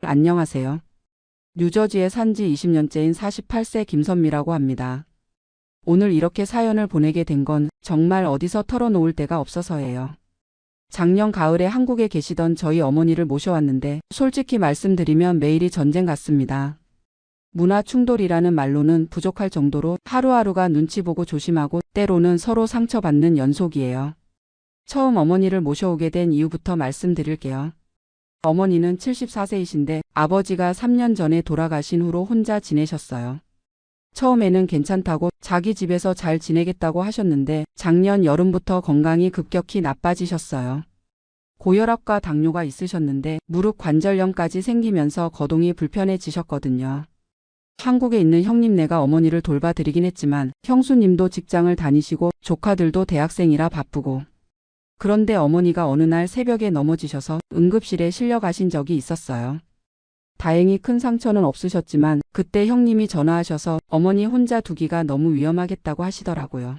안녕하세요. 뉴저지에 산지 20년째인 48세 김선미라고 합니다. 오늘 이렇게 사연을 보내게 된 건 정말 어디서 털어놓을 데가 없어서예요. 작년 가을에 한국에 계시던 저희 어머니를 모셔왔는데 솔직히 말씀드리면 매일이 전쟁 같습니다. 문화 충돌이라는 말로는 부족할 정도로 하루하루가 눈치 보고 조심하고 때로는 서로 상처받는 연속이에요. 처음 어머니를 모셔오게 된 이유부터 말씀드릴게요. 어머니는 74세이신데 아버지가 3년 전에 돌아가신 후로 혼자 지내셨어요. 처음에는 괜찮다고 자기 집에서 잘 지내겠다고 하셨는데 작년 여름부터 건강이 급격히 나빠지셨어요. 고혈압과 당뇨가 있으셨는데 무릎 관절염까지 생기면서 거동이 불편해지셨거든요. 한국에 있는 형님네가 어머니를 돌봐드리긴 했지만 형수님도 직장을 다니시고 조카들도 대학생이라 바쁘고 그런데 어머니가 어느 날 새벽에 넘어지셔서 응급실에 실려가신 적이 있었어요. 다행히 큰 상처는 없으셨지만 그때 형님이 전화하셔서 어머니 혼자 두기가 너무 위험하겠다고 하시더라고요.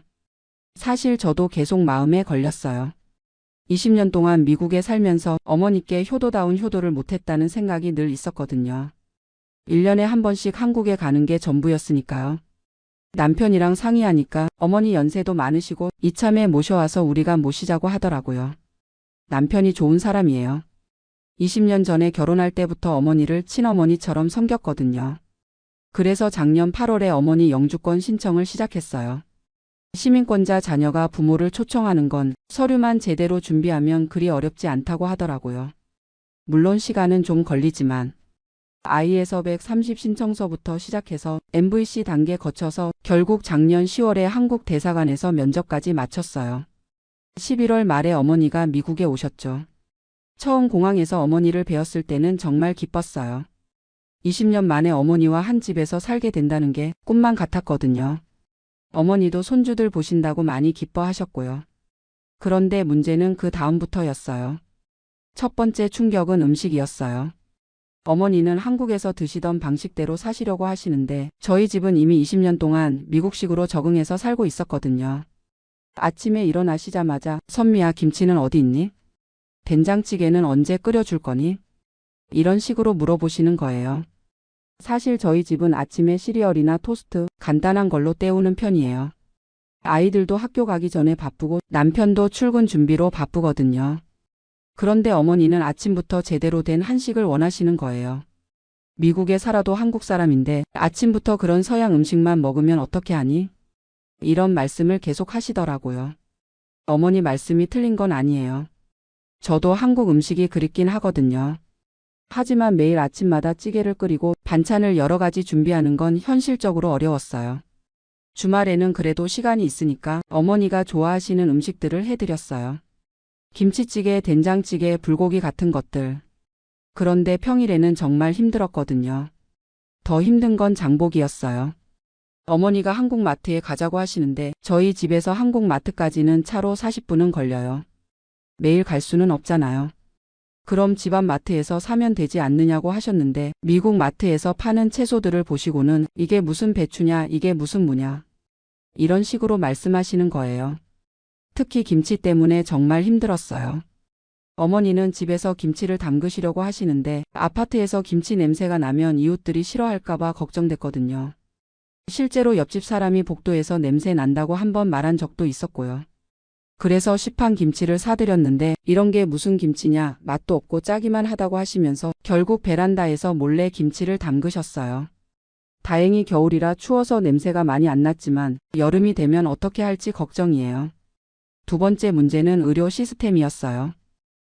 사실 저도 계속 마음에 걸렸어요. 20년 동안 미국에 살면서 어머니께 효도다운 효도를 못했다는 생각이 늘 있었거든요. 1년에 한 번씩 한국에 가는 게 전부였으니까요. 남편이랑 상의하니까 어머니 연세도 많으시고 이참에 모셔와서 우리가 모시자고 하더라고요. 남편이 좋은 사람이에요. 20년 전에 결혼할 때부터 어머니를 친어머니처럼 섬겼거든요. 그래서 작년 8월에 어머니 영주권 신청을 시작했어요. 시민권자 자녀가 부모를 초청하는 건 서류만 제대로 준비하면 그리 어렵지 않다고 하더라고요. 물론 시간은 좀 걸리지만 IS 130 신청서부터 시작해서 MVC 단계 거쳐서 결국 작년 10월에 한국 대사관에서 면접까지 마쳤어요. 11월 말에 어머니가 미국에 오셨죠. 처음 공항에서 어머니를 뵈었을 때는 정말 기뻤어요. 20년 만에 어머니와 한 집에서 살게 된다는 게 꿈만 같았거든요. 어머니도 손주들 보신다고 많이 기뻐하셨고요. 그런데 문제는 그 다음부터였어요. 첫 번째 충격은 음식이었어요. 어머니는 한국에서 드시던 방식대로 사시려고 하시는데 저희 집은 이미 20년 동안 미국식으로 적응해서 살고 있었거든요. 아침에 일어나시자마자 선미야, 김치는 어디 있니? 된장찌개는 언제 끓여줄 거니? 이런 식으로 물어보시는 거예요. 사실 저희 집은 아침에 시리얼이나 토스트 간단한 걸로 때우는 편이에요. 아이들도 학교 가기 전에 바쁘고 남편도 출근 준비로 바쁘거든요. 그런데 어머니는 아침부터 제대로 된 한식을 원하시는 거예요. 미국에 살아도 한국 사람인데 아침부터 그런 서양 음식만 먹으면 어떻게 하니? 이런 말씀을 계속 하시더라고요. 어머니 말씀이 틀린 건 아니에요. 저도 한국 음식이 그립긴 하거든요. 하지만 매일 아침마다 찌개를 끓이고 반찬을 여러 가지 준비하는 건 현실적으로 어려웠어요. 주말에는 그래도 시간이 있으니까 어머니가 좋아하시는 음식들을 해드렸어요. 김치찌개, 된장찌개, 불고기 같은 것들. 그런데 평일에는 정말 힘들었거든요. 더 힘든 건 장보기였어요. 어머니가 한국 마트에 가자고 하시는데 저희 집에서 한국 마트까지는 차로 40분은 걸려요. 매일 갈 수는 없잖아요. 그럼 집 앞 마트에서 사면 되지 않느냐고 하셨는데 미국 마트에서 파는 채소들을 보시고는 이게 무슨 배추냐, 이게 무슨 무냐. 이런 식으로 말씀하시는 거예요. 특히 김치 때문에 정말 힘들었어요. 어머니는 집에서 김치를 담그시려고 하시는데 아파트에서 김치 냄새가 나면 이웃들이 싫어할까봐 걱정됐거든요. 실제로 옆집 사람이 복도에서 냄새 난다고 한번 말한 적도 있었고요. 그래서 시판 김치를 사드렸는데 이런 게 무슨 김치냐, 맛도 없고 짜기만 하다고 하시면서 결국 베란다에서 몰래 김치를 담그셨어요. 다행히 겨울이라 추워서 냄새가 많이 안 났지만 여름이 되면 어떻게 할지 걱정이에요. 두 번째 문제는 의료 시스템이었어요.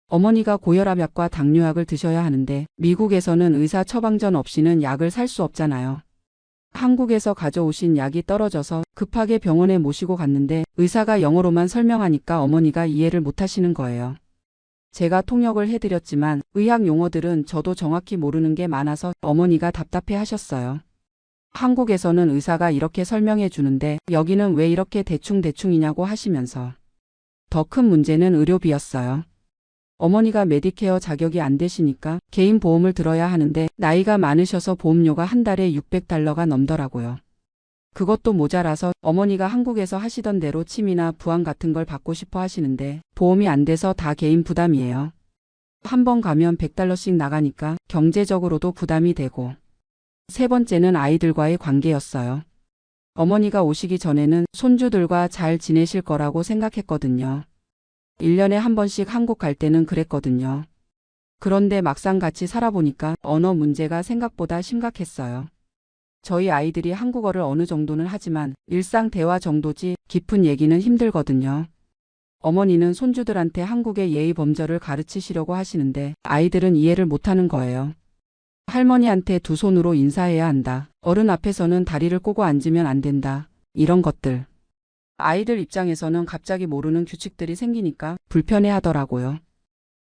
어머니가 고혈압약과 당뇨약을 드셔야 하는데 미국에서는 의사 처방전 없이는 약을 살 수 없잖아요. 한국에서 가져오신 약이 떨어져서 급하게 병원에 모시고 갔는데 의사가 영어로만 설명하니까 어머니가 이해를 못하시는 거예요. 제가 통역을 해드렸지만 의학 용어들은 저도 정확히 모르는 게 많아서 어머니가 답답해 하셨어요. 한국에서는 의사가 이렇게 설명해 주는데 여기는 왜 이렇게 대충대충이냐고 하시면서 더 큰 문제는 의료비였어요. 어머니가 메디케어 자격이 안 되시니까 개인 보험을 들어야 하는데 나이가 많으셔서 보험료가 한 달에 $600가 넘더라고요. 그것도 모자라서 어머니가 한국에서 하시던 대로 침이나 부항 같은 걸 받고 싶어 하시는데 보험이 안 돼서 다 개인 부담이에요. 한 번 가면 100달러씩 나가니까 경제적으로도 부담이 되고. 세 번째는 아이들과의 관계였어요. 어머니가 오시기 전에는 손주들과 잘 지내실 거라고 생각했거든요. 1년에 한 번씩 한국 갈 때는 그랬거든요. 그런데 막상 같이 살아보니까 언어 문제가 생각보다 심각했어요. 저희 아이들이 한국어를 어느 정도는 하지만 일상 대화 정도지 깊은 얘기는 힘들거든요. 어머니는 손주들한테 한국의 예의 범절을 가르치시려고 하시는데 아이들은 이해를 못하는 거예요. 할머니한테 두 손으로 인사해야 한다. 어른 앞에서는 다리를 꼬고 앉으면 안 된다. 이런 것들. 아이들 입장에서는 갑자기 모르는 규칙들이 생기니까 불편해 하더라고요.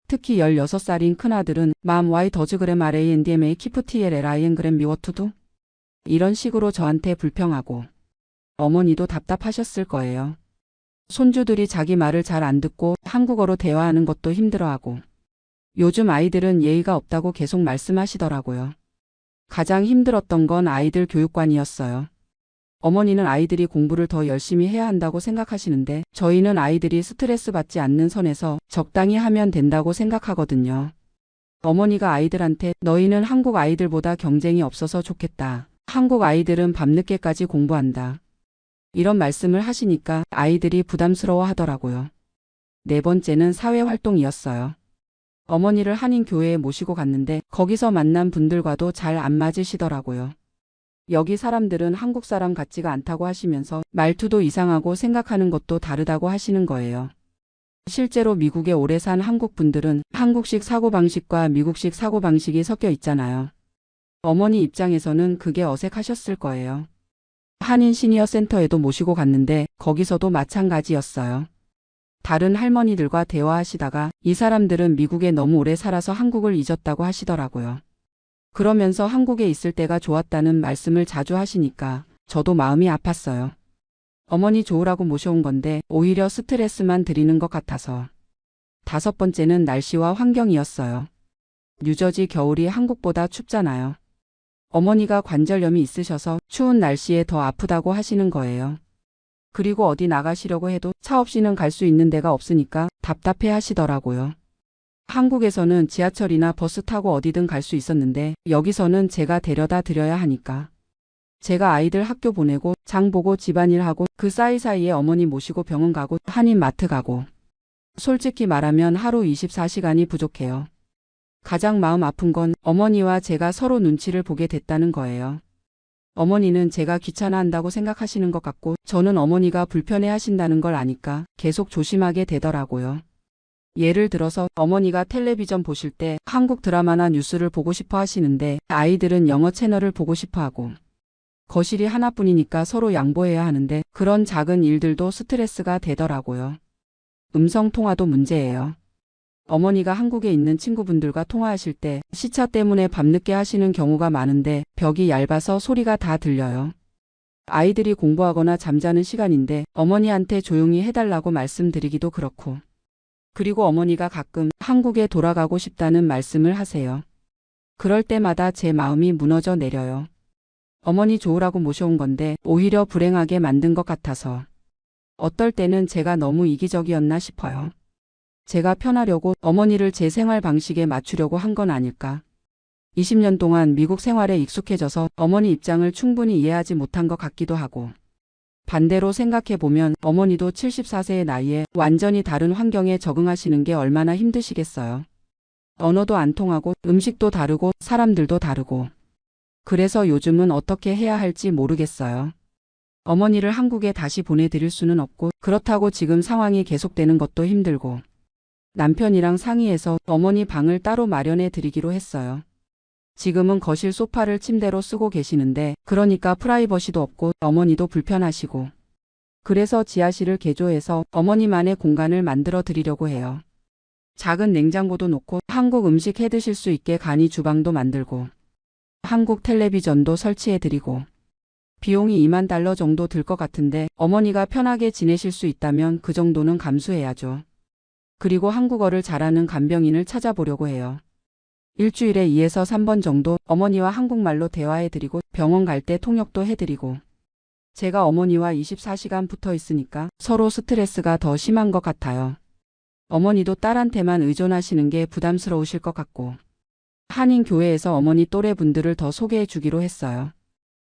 특히 16살인 큰아들은 맘 와이 더즈 그램 RANDMA 키프티엘 LIN 그램 미워투두? 이런 식으로 저한테 불평하고. 어머니도 답답하셨을 거예요. 손주들이 자기 말을 잘 안 듣고 한국어로 대화하는 것도 힘들어하고. 요즘 아이들은 예의가 없다고 계속 말씀하시더라고요. 가장 힘들었던 건 아이들 교육관이었어요. 어머니는 아이들이 공부를 더 열심히 해야 한다고 생각하시는데 저희는 아이들이 스트레스 받지 않는 선에서 적당히 하면 된다고 생각하거든요. 어머니가 아이들한테 너희는 한국 아이들보다 경쟁이 없어서 좋겠다. 한국 아이들은 밤늦게까지 공부한다. 이런 말씀을 하시니까 아이들이 부담스러워 하더라고요. 네 번째는 사회활동이었어요. 어머니를 한인교회에 모시고 갔는데 거기서 만난 분들과도 잘 안 맞으시더라고요. 여기 사람들은 한국 사람 같지가 않다고 하시면서 말투도 이상하고 생각하는 것도 다르다고 하시는 거예요. 실제로 미국에 오래 산 한국 분들은 한국식 사고방식과 미국식 사고방식이 섞여 있잖아요. 어머니 입장에서는 그게 어색하셨을 거예요. 한인 시니어 센터에도 모시고 갔는데 거기서도 마찬가지였어요. 다른 할머니들과 대화하시다가 이 사람들은 미국에 너무 오래 살아서 한국을 잊었다고 하시더라고요. 그러면서 한국에 있을 때가 좋았다는 말씀을 자주 하시니까 저도 마음이 아팠어요. 어머니 좋으라고 모셔온 건데 오히려 스트레스만 드리는 것 같아서. 다섯 번째는 날씨와 환경이었어요. 뉴저지 겨울이 한국보다 춥잖아요. 어머니가 관절염이 있으셔서 추운 날씨에 더 아프다고 하시는 거예요. 그리고 어디 나가시려고 해도 차 없이는 갈 수 있는 데가 없으니까 답답해 하시더라고요. 한국에서는 지하철이나 버스 타고 어디든 갈 수 있었는데 여기서는 제가 데려다 드려야 하니까. 제가 아이들 학교 보내고 장 보고 집안일 하고 그 사이사이에 어머니 모시고 병원 가고 한인 마트 가고. 솔직히 말하면 하루 24시간이 부족해요. 가장 마음 아픈 건 어머니와 제가 서로 눈치를 보게 됐다는 거예요. 어머니는 제가 귀찮아한다고 생각하시는 것 같고 저는 어머니가 불편해 하신다는 걸 아니까 계속 조심하게 되더라고요. 예를 들어서 어머니가 텔레비전 보실 때 한국 드라마나 뉴스를 보고 싶어 하시는데 아이들은 영어 채널을 보고 싶어 하고. 거실이 하나뿐이니까 서로 양보해야 하는데 그런 작은 일들도 스트레스가 되더라고요. 음성 통화도 문제예요. 어머니가 한국에 있는 친구분들과 통화하실 때 시차 때문에 밤늦게 하시는 경우가 많은데 벽이 얇아서 소리가 다 들려요. 아이들이 공부하거나 잠자는 시간인데 어머니한테 조용히 해달라고 말씀드리기도 그렇고. 그리고 어머니가 가끔 한국에 돌아가고 싶다는 말씀을 하세요. 그럴 때마다 제 마음이 무너져 내려요. 어머니 좋으라고 모셔온 건데 오히려 불행하게 만든 것 같아서. 어떨 때는 제가 너무 이기적이었나 싶어요. 제가 편하려고 어머니를 제 생활 방식에 맞추려고 한 건 아닐까. 20년 동안 미국 생활에 익숙해져서 어머니 입장을 충분히 이해하지 못한 것 같기도 하고. 반대로 생각해보면 어머니도 74세의 나이에 완전히 다른 환경에 적응하시는 게 얼마나 힘드시겠어요. 언어도 안 통하고 음식도 다르고 사람들도 다르고. 그래서 요즘은 어떻게 해야 할지 모르겠어요. 어머니를 한국에 다시 보내드릴 수는 없고 그렇다고 지금 상황이 계속되는 것도 힘들고. 남편이랑 상의해서 어머니 방을 따로 마련해 드리기로 했어요. 지금은 거실 소파를 침대로 쓰고 계시는데 그러니까 프라이버시도 없고 어머니도 불편하시고. 그래서 지하실을 개조해서 어머니만의 공간을 만들어 드리려고 해요. 작은 냉장고도 놓고 한국 음식 해 드실 수 있게 간이 주방도 만들고. 한국 텔레비전도 설치해 드리고. 비용이 2만 달러 정도 들 것 같은데 어머니가 편하게 지내실 수 있다면 그 정도는 감수해야죠. 그리고 한국어를 잘하는 간병인을 찾아보려고 해요. 일주일에 2에서 3번 정도 어머니와 한국말로 대화해드리고 병원 갈 때 통역도 해드리고. 제가 어머니와 24시간 붙어 있으니까 서로 스트레스가 더 심한 것 같아요. 어머니도 딸한테만 의존하시는 게 부담스러우실 것 같고 한인교회에서 어머니 또래 분들을 더 소개해 주기로 했어요.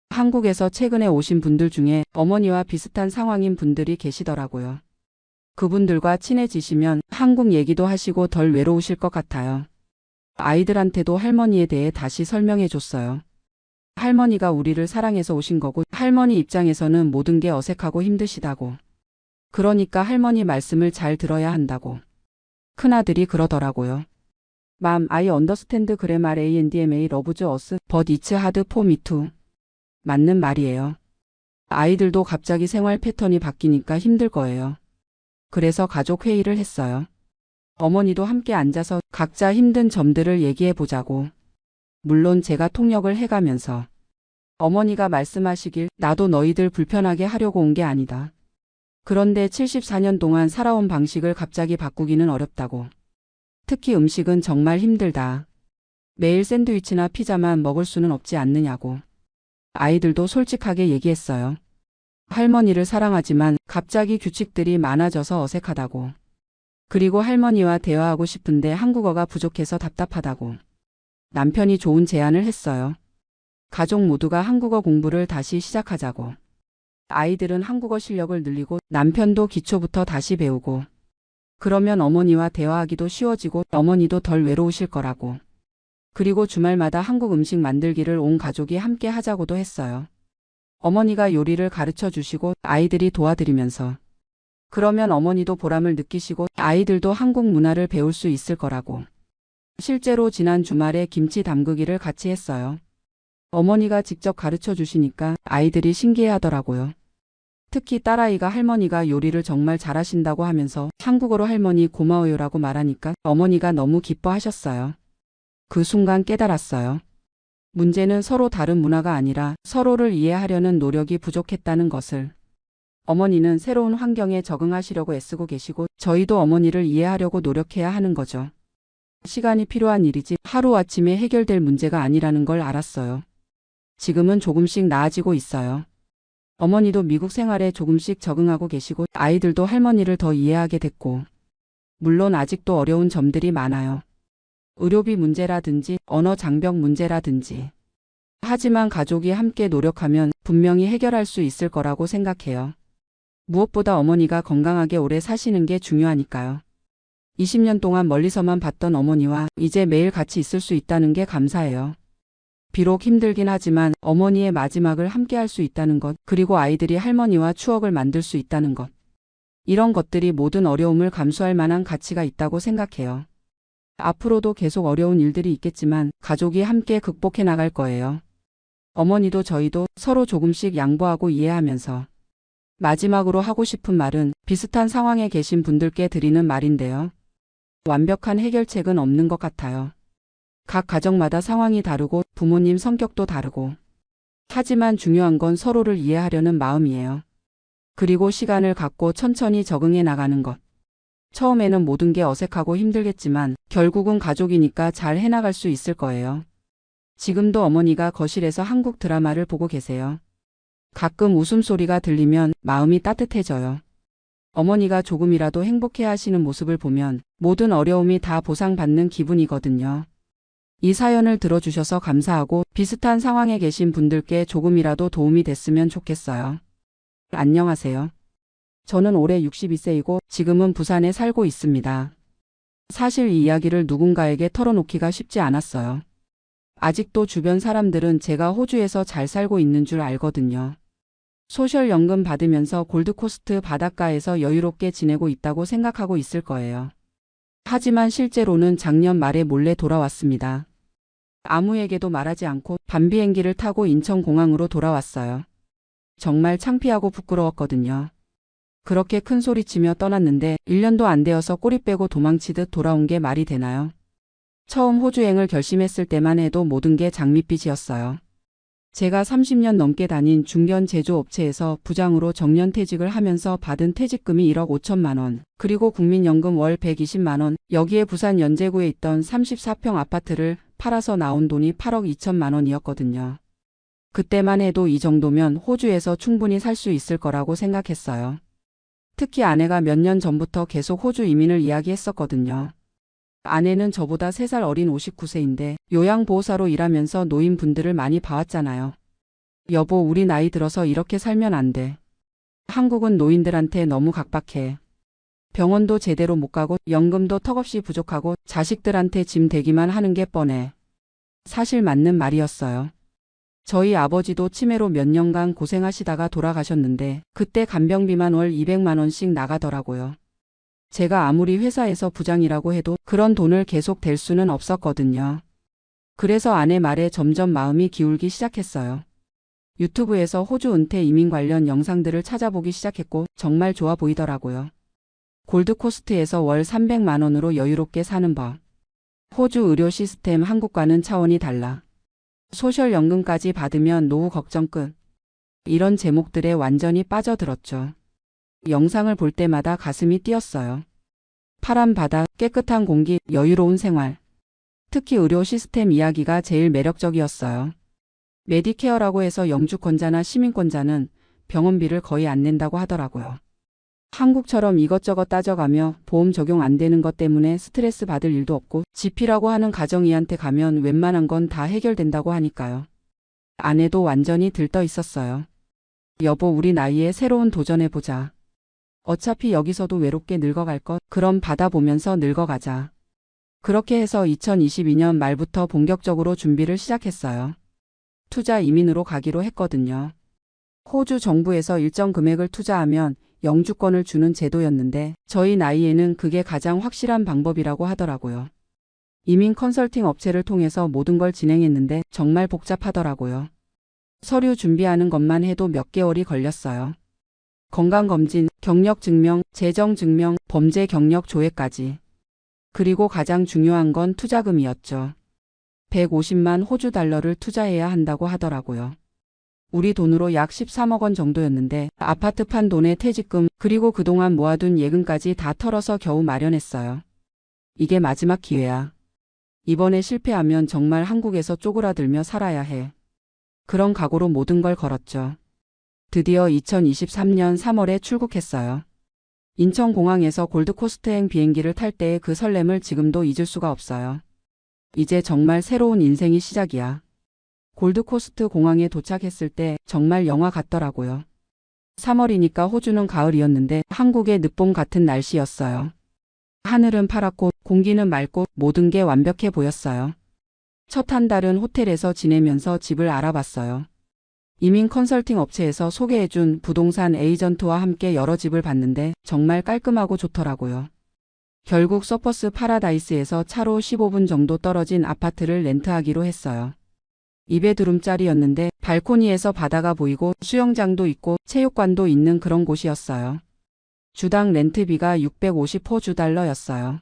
한국에서 최근에 오신 분들 중에 어머니와 비슷한 상황인 분들이 계시더라고요. 그분들과 친해지시면 한국 얘기도 하시고 덜 외로우실 것 같아요. 아이들한테도 할머니에 대해 다시 설명해 줬어요. 할머니가 우리를 사랑해서 오신 거고 할머니 입장에서는 모든 게 어색하고 힘드시다고. 그러니까 할머니 말씀을 잘 들어야 한다고. 큰아들이 그러더라고요. Mom, I understand grandma and loves us, but it's hard for me too. 맞는 말이에요. 아이들도 갑자기 생활 패턴이 바뀌니까 힘들 거예요. 그래서 가족 회의를 했어요. 어머니도 함께 앉아서 각자 힘든 점들을 얘기해 보자고. 물론 제가 통역을 해가면서 어머니가 말씀하시길 나도 너희들 불편하게 하려고 온 게 아니다. 그런데 74년 동안 살아온 방식을 갑자기 바꾸기는 어렵다고. 특히 음식은 정말 힘들다. 매일 샌드위치나 피자만 먹을 수는 없지 않느냐고. 아이들도 솔직하게 얘기했어요. 할머니를 사랑하지만 갑자기 규칙들이 많아져서 어색하다고. 그리고 할머니와 대화하고 싶은데 한국어가 부족해서 답답하다고. 남편이 좋은 제안을 했어요. 가족 모두가 한국어 공부를 다시 시작하자고. 아이들은 한국어 실력을 늘리고 남편도 기초부터 다시 배우고. 그러면 어머니와 대화하기도 쉬워지고 어머니도 덜 외로우실 거라고. 그리고 주말마다 한국 음식 만들기를 온 가족이 함께 하자고도 했어요. 어머니가 요리를 가르쳐 주시고 아이들이 도와드리면서. 그러면 어머니도 보람을 느끼시고 아이들도 한국 문화를 배울 수 있을 거라고. 실제로 지난 주말에 김치 담그기를 같이 했어요. 어머니가 직접 가르쳐 주시니까 아이들이 신기해하더라고요. 특히 딸아이가 할머니가 요리를 정말 잘하신다고 하면서 한국어로 할머니 고마워요라고 말하니까 어머니가 너무 기뻐하셨어요. 그 순간 깨달았어요. 문제는 서로 다른 문화가 아니라 서로를 이해하려는 노력이 부족했다는 것을. 어머니는 새로운 환경에 적응하시려고 애쓰고 계시고 저희도 어머니를 이해하려고 노력해야 하는 거죠. 시간이 필요한 일이지 하루아침에 해결될 문제가 아니라는 걸 알았어요. 지금은 조금씩 나아지고 있어요. 어머니도 미국 생활에 조금씩 적응하고 계시고 아이들도 할머니를 더 이해하게 됐고. 물론 아직도 어려운 점들이 많아요. 의료비 문제라든지 언어 장벽 문제라든지. 하지만 가족이 함께 노력하면 분명히 해결할 수 있을 거라고 생각해요. 무엇보다 어머니가 건강하게 오래 사시는 게 중요하니까요. 20년 동안 멀리서만 봤던 어머니와 이제 매일 같이 있을 수 있다는 게 감사해요. 비록 힘들긴 하지만 어머니의 마지막을 함께 할 수 있다는 것, 그리고 아이들이 할머니와 추억을 만들 수 있다는 것. 이런 것들이 모든 어려움을 감수할 만한 가치가 있다고 생각해요. 앞으로도 계속 어려운 일들이 있겠지만 가족이 함께 극복해 나갈 거예요. 어머니도 저희도 서로 조금씩 양보하고 이해하면서. 마지막으로 하고 싶은 말은 비슷한 상황에 계신 분들께 드리는 말인데요. 완벽한 해결책은 없는 것 같아요. 각 가정마다 상황이 다르고 부모님 성격도 다르고. 하지만 중요한 건 서로를 이해하려는 마음이에요. 그리고 시간을 갖고 천천히 적응해 나가는 것. 처음에는 모든 게 어색하고 힘들겠지만 결국은 가족이니까 잘 해나갈 수 있을 거예요. 지금도 어머니가 거실에서 한국 드라마를 보고 계세요. 가끔 웃음소리가 들리면 마음이 따뜻해져요. 어머니가 조금이라도 행복해 하시는 모습을 보면 모든 어려움이 다 보상받는 기분이거든요. 이 사연을 들어주셔서 감사하고 비슷한 상황에 계신 분들께 조금이라도 도움이 됐으면 좋겠어요. 안녕하세요. 저는 올해 62세이고 지금은 부산에 살고 있습니다. 사실 이 이야기를 누군가에게 털어놓기가 쉽지 않았어요. 아직도 주변 사람들은 제가 호주에서 잘 살고 있는 줄 알거든요. 소셜연금 받으면서 골드코스트 바닷가에서 여유롭게 지내고 있다고 생각하고 있을 거예요. 하지만 실제로는 작년 말에 몰래 돌아왔습니다. 아무에게도 말하지 않고 밤비행기를 타고 인천공항으로 돌아왔어요. 정말 창피하고 부끄러웠거든요. 그렇게 큰 소리치며 떠났는데 1년도 안 되어서 꼬리 빼고 도망치듯 돌아온 게 말이 되나요? 처음 호주행을 결심했을 때만 해도 모든 게 장밋빛이었어요. 제가 30년 넘게 다닌 중견 제조업체에서 부장으로 정년퇴직을 하면서 받은 퇴직금이 1억 5천만 원, 그리고 국민연금 월 120만 원, 여기에 부산 연제구에 있던 34평 아파트를 팔아서 나온 돈이 8억 2천만 원이었거든요. 그때만 해도 이 정도면 호주에서 충분히 살 수 있을 거라고 생각했어요. 특히 아내가 몇 년 전부터 계속 호주 이민을 이야기했었거든요. 아내는 저보다 3살 어린 59세인데 요양보호사로 일하면서 노인분들을 많이 봐왔잖아요. 여보, 우리 나이 들어서 이렇게 살면 안 돼. 한국은 노인들한테 너무 각박해. 병원도 제대로 못 가고 연금도 턱없이 부족하고 자식들한테 짐 되기만 하는 게 뻔해. 사실 맞는 말이었어요. 저희 아버지도 치매로 몇 년간 고생하시다가 돌아가셨는데 그때 간병비만 월 200만 원씩 나가더라고요. 제가 아무리 회사에서 부장이라고 해도 그런 돈을 계속 댈 수는 없었거든요. 그래서 아내 말에 점점 마음이 기울기 시작했어요. 유튜브에서 호주 은퇴 이민 관련 영상들을 찾아보기 시작했고 정말 좋아 보이더라고요. 골드코스트에서 월 300만 원으로 여유롭게 사는 법. 호주 의료 시스템 한국과는 차원이 달라. 소셜연금까지 받으면 노후 걱정 끝. 이런 제목들에 완전히 빠져들었죠. 영상을 볼 때마다 가슴이 뛰었어요. 파란 바다, 깨끗한 공기, 여유로운 생활. 특히 의료 시스템 이야기가 제일 매력적이었어요. 메디케어라고 해서 영주권자나 시민권자는 병원비를 거의 안 낸다고 하더라고요. 한국처럼 이것저것 따져가며 보험 적용 안 되는 것 때문에 스트레스 받을 일도 없고 지피라고 하는 가정의한테 가면 웬만한 건 다 해결된다고 하니까요. 아내도 완전히 들떠 있었어요. 여보, 우리 나이에 새로운 도전해보자. 어차피 여기서도 외롭게 늙어갈 것, 그럼 바다 보면서 늙어가자. 그렇게 해서 2022년 말부터 본격적으로 준비를 시작했어요. 투자 이민으로 가기로 했거든요. 호주 정부에서 일정 금액을 투자하면 영주권을 주는 제도였는데 저희 나이에는 그게 가장 확실한 방법이라고 하더라고요. 이민 컨설팅 업체를 통해서 모든 걸 진행했는데 정말 복잡하더라고요. 서류 준비하는 것만 해도 몇 개월이 걸렸어요. 건강검진, 경력증명, 재정증명, 범죄 경력 조회까지. 그리고 가장 중요한 건 투자금이었죠. 150만 호주 달러를 투자해야 한다고 하더라고요. 우리 돈으로 약 13억 원 정도였는데 아파트 판 돈에 퇴직금 그리고 그동안 모아둔 예금까지 다 털어서 겨우 마련했어요. 이게 마지막 기회야. 이번에 실패하면 정말 한국에서 쪼그라들며 살아야 해. 그런 각오로 모든 걸 걸었죠. 드디어 2023년 3월에 출국했어요. 인천공항에서 골드코스트행 비행기를 탈 때의 그 설렘을 지금도 잊을 수가 없어요. 이제 정말 새로운 인생이 시작이야. 골드코스트 공항에 도착했을 때 정말 영화 같더라고요. 3월이니까 호주는 가을이었는데 한국의 늦봄 같은 날씨였어요. 하늘은 파랗고 공기는 맑고 모든 게 완벽해 보였어요. 첫 한 달은 호텔에서 지내면서 집을 알아봤어요. 이민 컨설팅 업체에서 소개해준 부동산 에이전트와 함께 여러 집을 봤는데 정말 깔끔하고 좋더라고요. 결국 서퍼스 파라다이스에서 차로 15분 정도 떨어진 아파트를 렌트하기로 했어요. 2베드룸짜리였는데 발코니에서 바다가 보이고 수영장도 있고 체육관도 있는 그런 곳이었어요. 주당 렌트비가 650호주 달러였어요.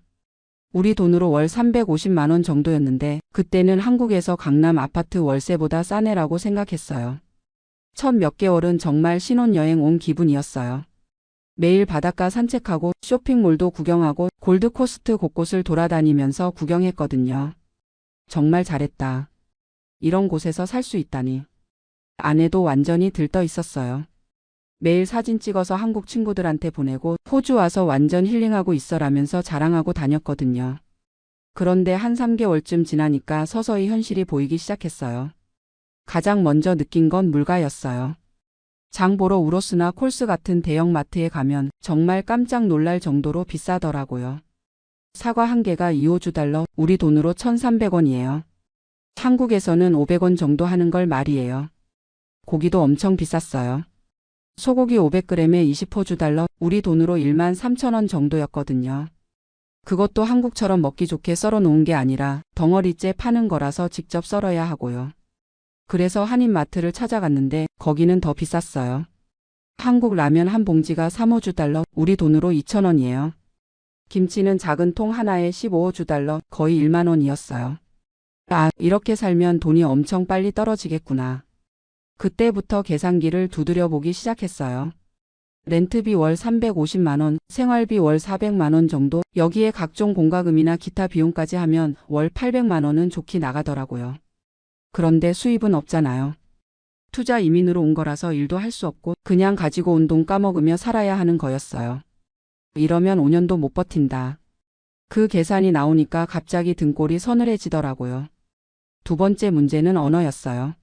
우리 돈으로 월 350만 원 정도였는데 그때는 한국에서 강남 아파트 월세보다 싸네라고 생각했어요. 첫 몇 개월은 정말 신혼여행 온 기분이었어요. 매일 바닷가 산책하고 쇼핑몰도 구경하고 골드코스트 곳곳을 돌아다니면서 구경했거든요. 정말 잘했다. 이런 곳에서 살 수 있다니. 아내도 완전히 들떠 있었어요. 매일 사진 찍어서 한국 친구들한테 보내고 호주 와서 완전 힐링하고 있어라면서 자랑하고 다녔거든요. 그런데 한 3개월쯤 지나니까 서서히 현실이 보이기 시작했어요. 가장 먼저 느낀 건 물가였어요. 장 보러 우로스나 콜스 같은 대형마트에 가면 정말 깜짝 놀랄 정도로 비싸더라고요. 사과 한 개가 2호주 달러, 우리 돈으로 1,300원이에요. 한국에서는 500원 정도 하는 걸 말이에요. 고기도 엄청 비쌌어요. 소고기 500g에 20호주 달러, 우리 돈으로 13,000원 정도였거든요. 그것도 한국처럼 먹기 좋게 썰어 놓은 게 아니라 덩어리째 파는 거라서 직접 썰어야 하고요. 그래서 한인마트를 찾아갔는데 거기는 더 비쌌어요. 한국 라면 한 봉지가 3호주 달러, 우리 돈으로 2,000원이에요. 김치는 작은 통 하나에 15호주 달러, 거의 1만 원이었어요. 아, 이렇게 살면 돈이 엄청 빨리 떨어지겠구나. 그때부터 계산기를 두드려 보기 시작했어요. 렌트비 월 350만 원, 생활비 월 400만 원 정도, 여기에 각종 공과금이나 기타 비용까지 하면 월 800만 원은 좋게 나가더라고요. 그런데 수입은 없잖아요. 투자 이민으로 온 거라서 일도 할 수 없고 그냥 가지고 온 돈 까먹으며 살아야 하는 거였어요. 이러면 5년도 못 버틴다. 그 계산이 나오니까 갑자기 등골이 서늘해지더라고요. 두 번째 문제는 언어였어요.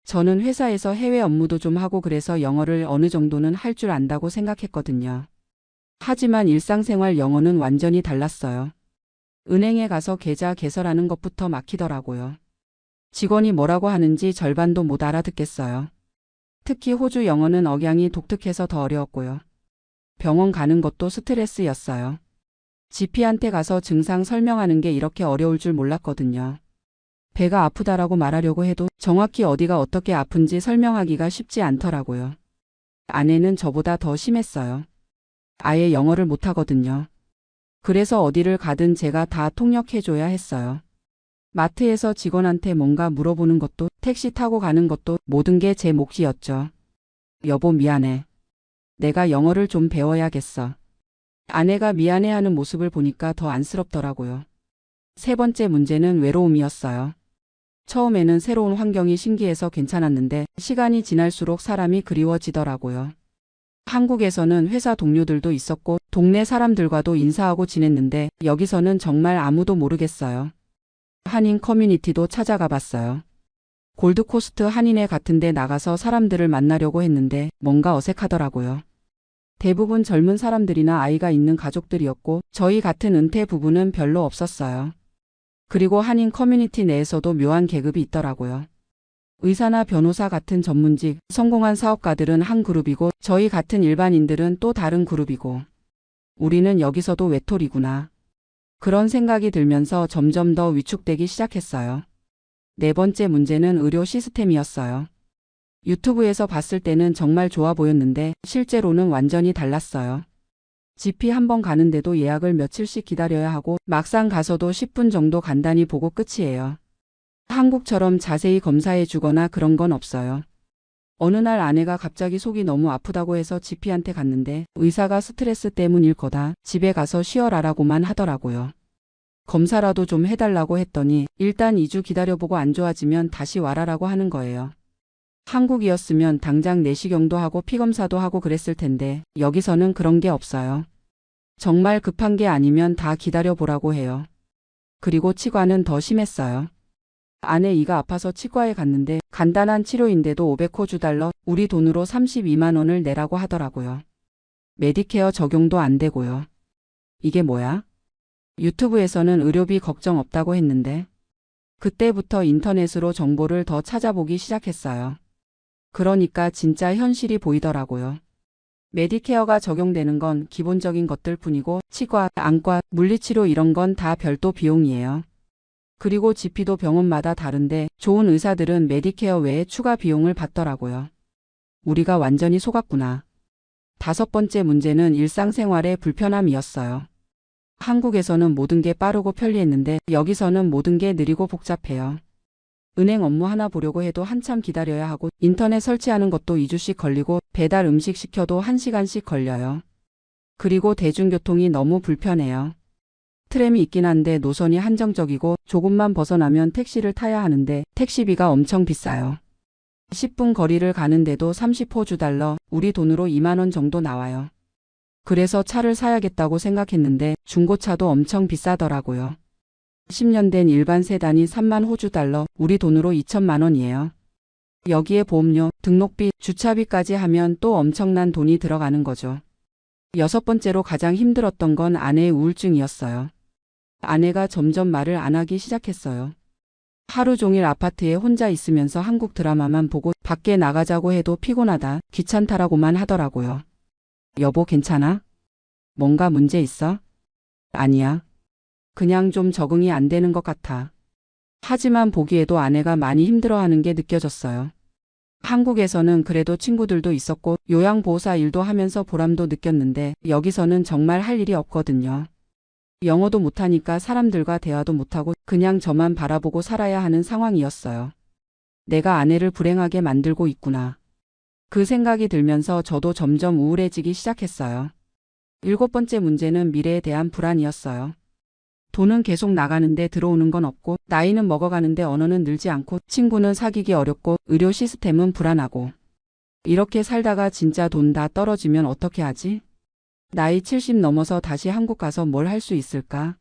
저는 회사에서 해외 업무도 좀 하고 그래서 영어를 어느 정도는 할 줄 안다고 생각했거든요. 하지만 일상생활 영어는 완전히 달랐어요. 은행에 가서 계좌 개설하는 것부터 막히더라고요. 직원이 뭐라고 하는지 절반도 못 알아듣겠어요. 특히 호주 영어는 억양이 독특해서 더 어려웠고요. 병원 가는 것도 스트레스였어요. GP한테 가서 증상 설명하는 게 이렇게 어려울 줄 몰랐거든요. 배가 아프다라고 말하려고 해도 정확히 어디가 어떻게 아픈지 설명하기가 쉽지 않더라고요. 아내는 저보다 더 심했어요. 아예 영어를 못하거든요. 그래서 어디를 가든 제가 다 통역해줘야 했어요. 마트에서 직원한테 뭔가 물어보는 것도 택시 타고 가는 것도 모든 게 제 몫이었죠. 여보 미안해. 내가 영어를 좀 배워야겠어. 아내가 미안해하는 모습을 보니까 더 안쓰럽더라고요. 세 번째 문제는 외로움이었어요. 처음에는 새로운 환경이 신기해서 괜찮았는데 시간이 지날수록 사람이 그리워지더라고요. 한국에서는 회사 동료들도 있었고 동네 사람들과도 인사하고 지냈는데 여기서는 정말 아무도 모르겠어요. 한인 커뮤니티도 찾아가 봤어요. 골드코스트 한인회 같은 데 나가서 사람들을 만나려고 했는데 뭔가 어색하더라고요. 대부분 젊은 사람들이나 아이가 있는 가족들이었고 저희 같은 은퇴 부부는 별로 없었어요. 그리고 한인 커뮤니티 내에서도 묘한 계급이 있더라고요. 의사나 변호사 같은 전문직, 성공한 사업가들은 한 그룹이고 저희 같은 일반인들은 또 다른 그룹이고 우리는 여기서도 외톨이구나. 그런 생각이 들면서 점점 더 위축되기 시작했어요. 네 번째 문제는 의료 시스템이었어요. 유튜브에서 봤을 때는 정말 좋아 보였는데 실제로는 완전히 달랐어요. GP 한 번 가는데도 예약을 며칠씩 기다려야 하고 막상 가서도 10분 정도 간단히 보고 끝이에요. 한국처럼 자세히 검사해 주거나 그런 건 없어요. 어느 날 아내가 갑자기 속이 너무 아프다고 해서 GP한테 갔는데 의사가 스트레스 때문일 거다. 집에 가서 쉬어라라고만 하더라고요. 검사라도 좀 해달라고 했더니 일단 2주 기다려보고 안 좋아지면 다시 와라라고 하는 거예요. 한국이었으면 당장 내시경도 하고 피검사도 하고 그랬을 텐데 여기서는 그런 게 없어요. 정말 급한 게 아니면 다 기다려보라고 해요. 그리고 치과는 더 심했어요. 아내 이가 아파서 치과에 갔는데 간단한 치료인데도 500호주 달러, 우리 돈으로 32만 원을 내라고 하더라고요. 메디케어 적용도 안 되고요. 이게 뭐야? 유튜브에서는 의료비 걱정 없다고 했는데 그때부터 인터넷으로 정보를 더 찾아보기 시작했어요. 그러니까 진짜 현실이 보이더라고요. 메디케어가 적용되는 건 기본적인 것들 뿐이고 치과, 안과, 물리치료 이런 건 다 별도 비용이에요. 그리고 GP도 병원마다 다른데 좋은 의사들은 메디케어 외에 추가 비용을 받더라고요. 우리가 완전히 속았구나. 다섯 번째 문제는 일상생활의 불편함이었어요. 한국에서는 모든 게 빠르고 편리했는데 여기서는 모든 게 느리고 복잡해요. 은행 업무 하나 보려고 해도 한참 기다려야 하고 인터넷 설치하는 것도 2주씩 걸리고 배달 음식 시켜도 1시간씩 걸려요. 그리고 대중교통이 너무 불편해요. 트램이 있긴 한데 노선이 한정적이고 조금만 벗어나면 택시를 타야 하는데 택시비가 엄청 비싸요. 10분 거리를 가는데도 30호주 달러, 우리 돈으로 2만 원 정도 나와요. 그래서 차를 사야겠다고 생각했는데 중고차도 엄청 비싸더라고요. 10년 된 일반 세단이 3만 호주 달러, 우리 돈으로 2천만 원이에요. 여기에 보험료, 등록비, 주차비까지 하면 또 엄청난 돈이 들어가는 거죠. 여섯 번째로 가장 힘들었던 건 아내의 우울증이었어요. 아내가 점점 말을 안 하기 시작했어요. 하루 종일 아파트에 혼자 있으면서 한국 드라마만 보고 밖에 나가자고 해도 피곤하다, 귀찮다라고만 하더라고요. 여보 괜찮아? 뭔가 문제 있어? 아니야. 그냥 좀 적응이 안 되는 것 같아. 하지만 보기에도 아내가 많이 힘들어하는 게 느껴졌어요. 한국에서는 그래도 친구들도 있었고 요양보호사 일도 하면서 보람도 느꼈는데 여기서는 정말 할 일이 없거든요. 영어도 못하니까 사람들과 대화도 못하고 그냥 저만 바라보고 살아야 하는 상황이었어요. 내가 아내를 불행하게 만들고 있구나. 그 생각이 들면서 저도 점점 우울해지기 시작했어요. 일곱 번째 문제는 미래에 대한 불안이었어요. 돈은 계속 나가는데 들어오는 건 없고 나이는 먹어가는데 언어는 늘지 않고 친구는 사귀기 어렵고 의료 시스템은 불안하고 이렇게 살다가 진짜 돈 다 떨어지면 어떻게 하지? 나이 70 넘어서 다시 한국 가서 뭘 할 수 있을까?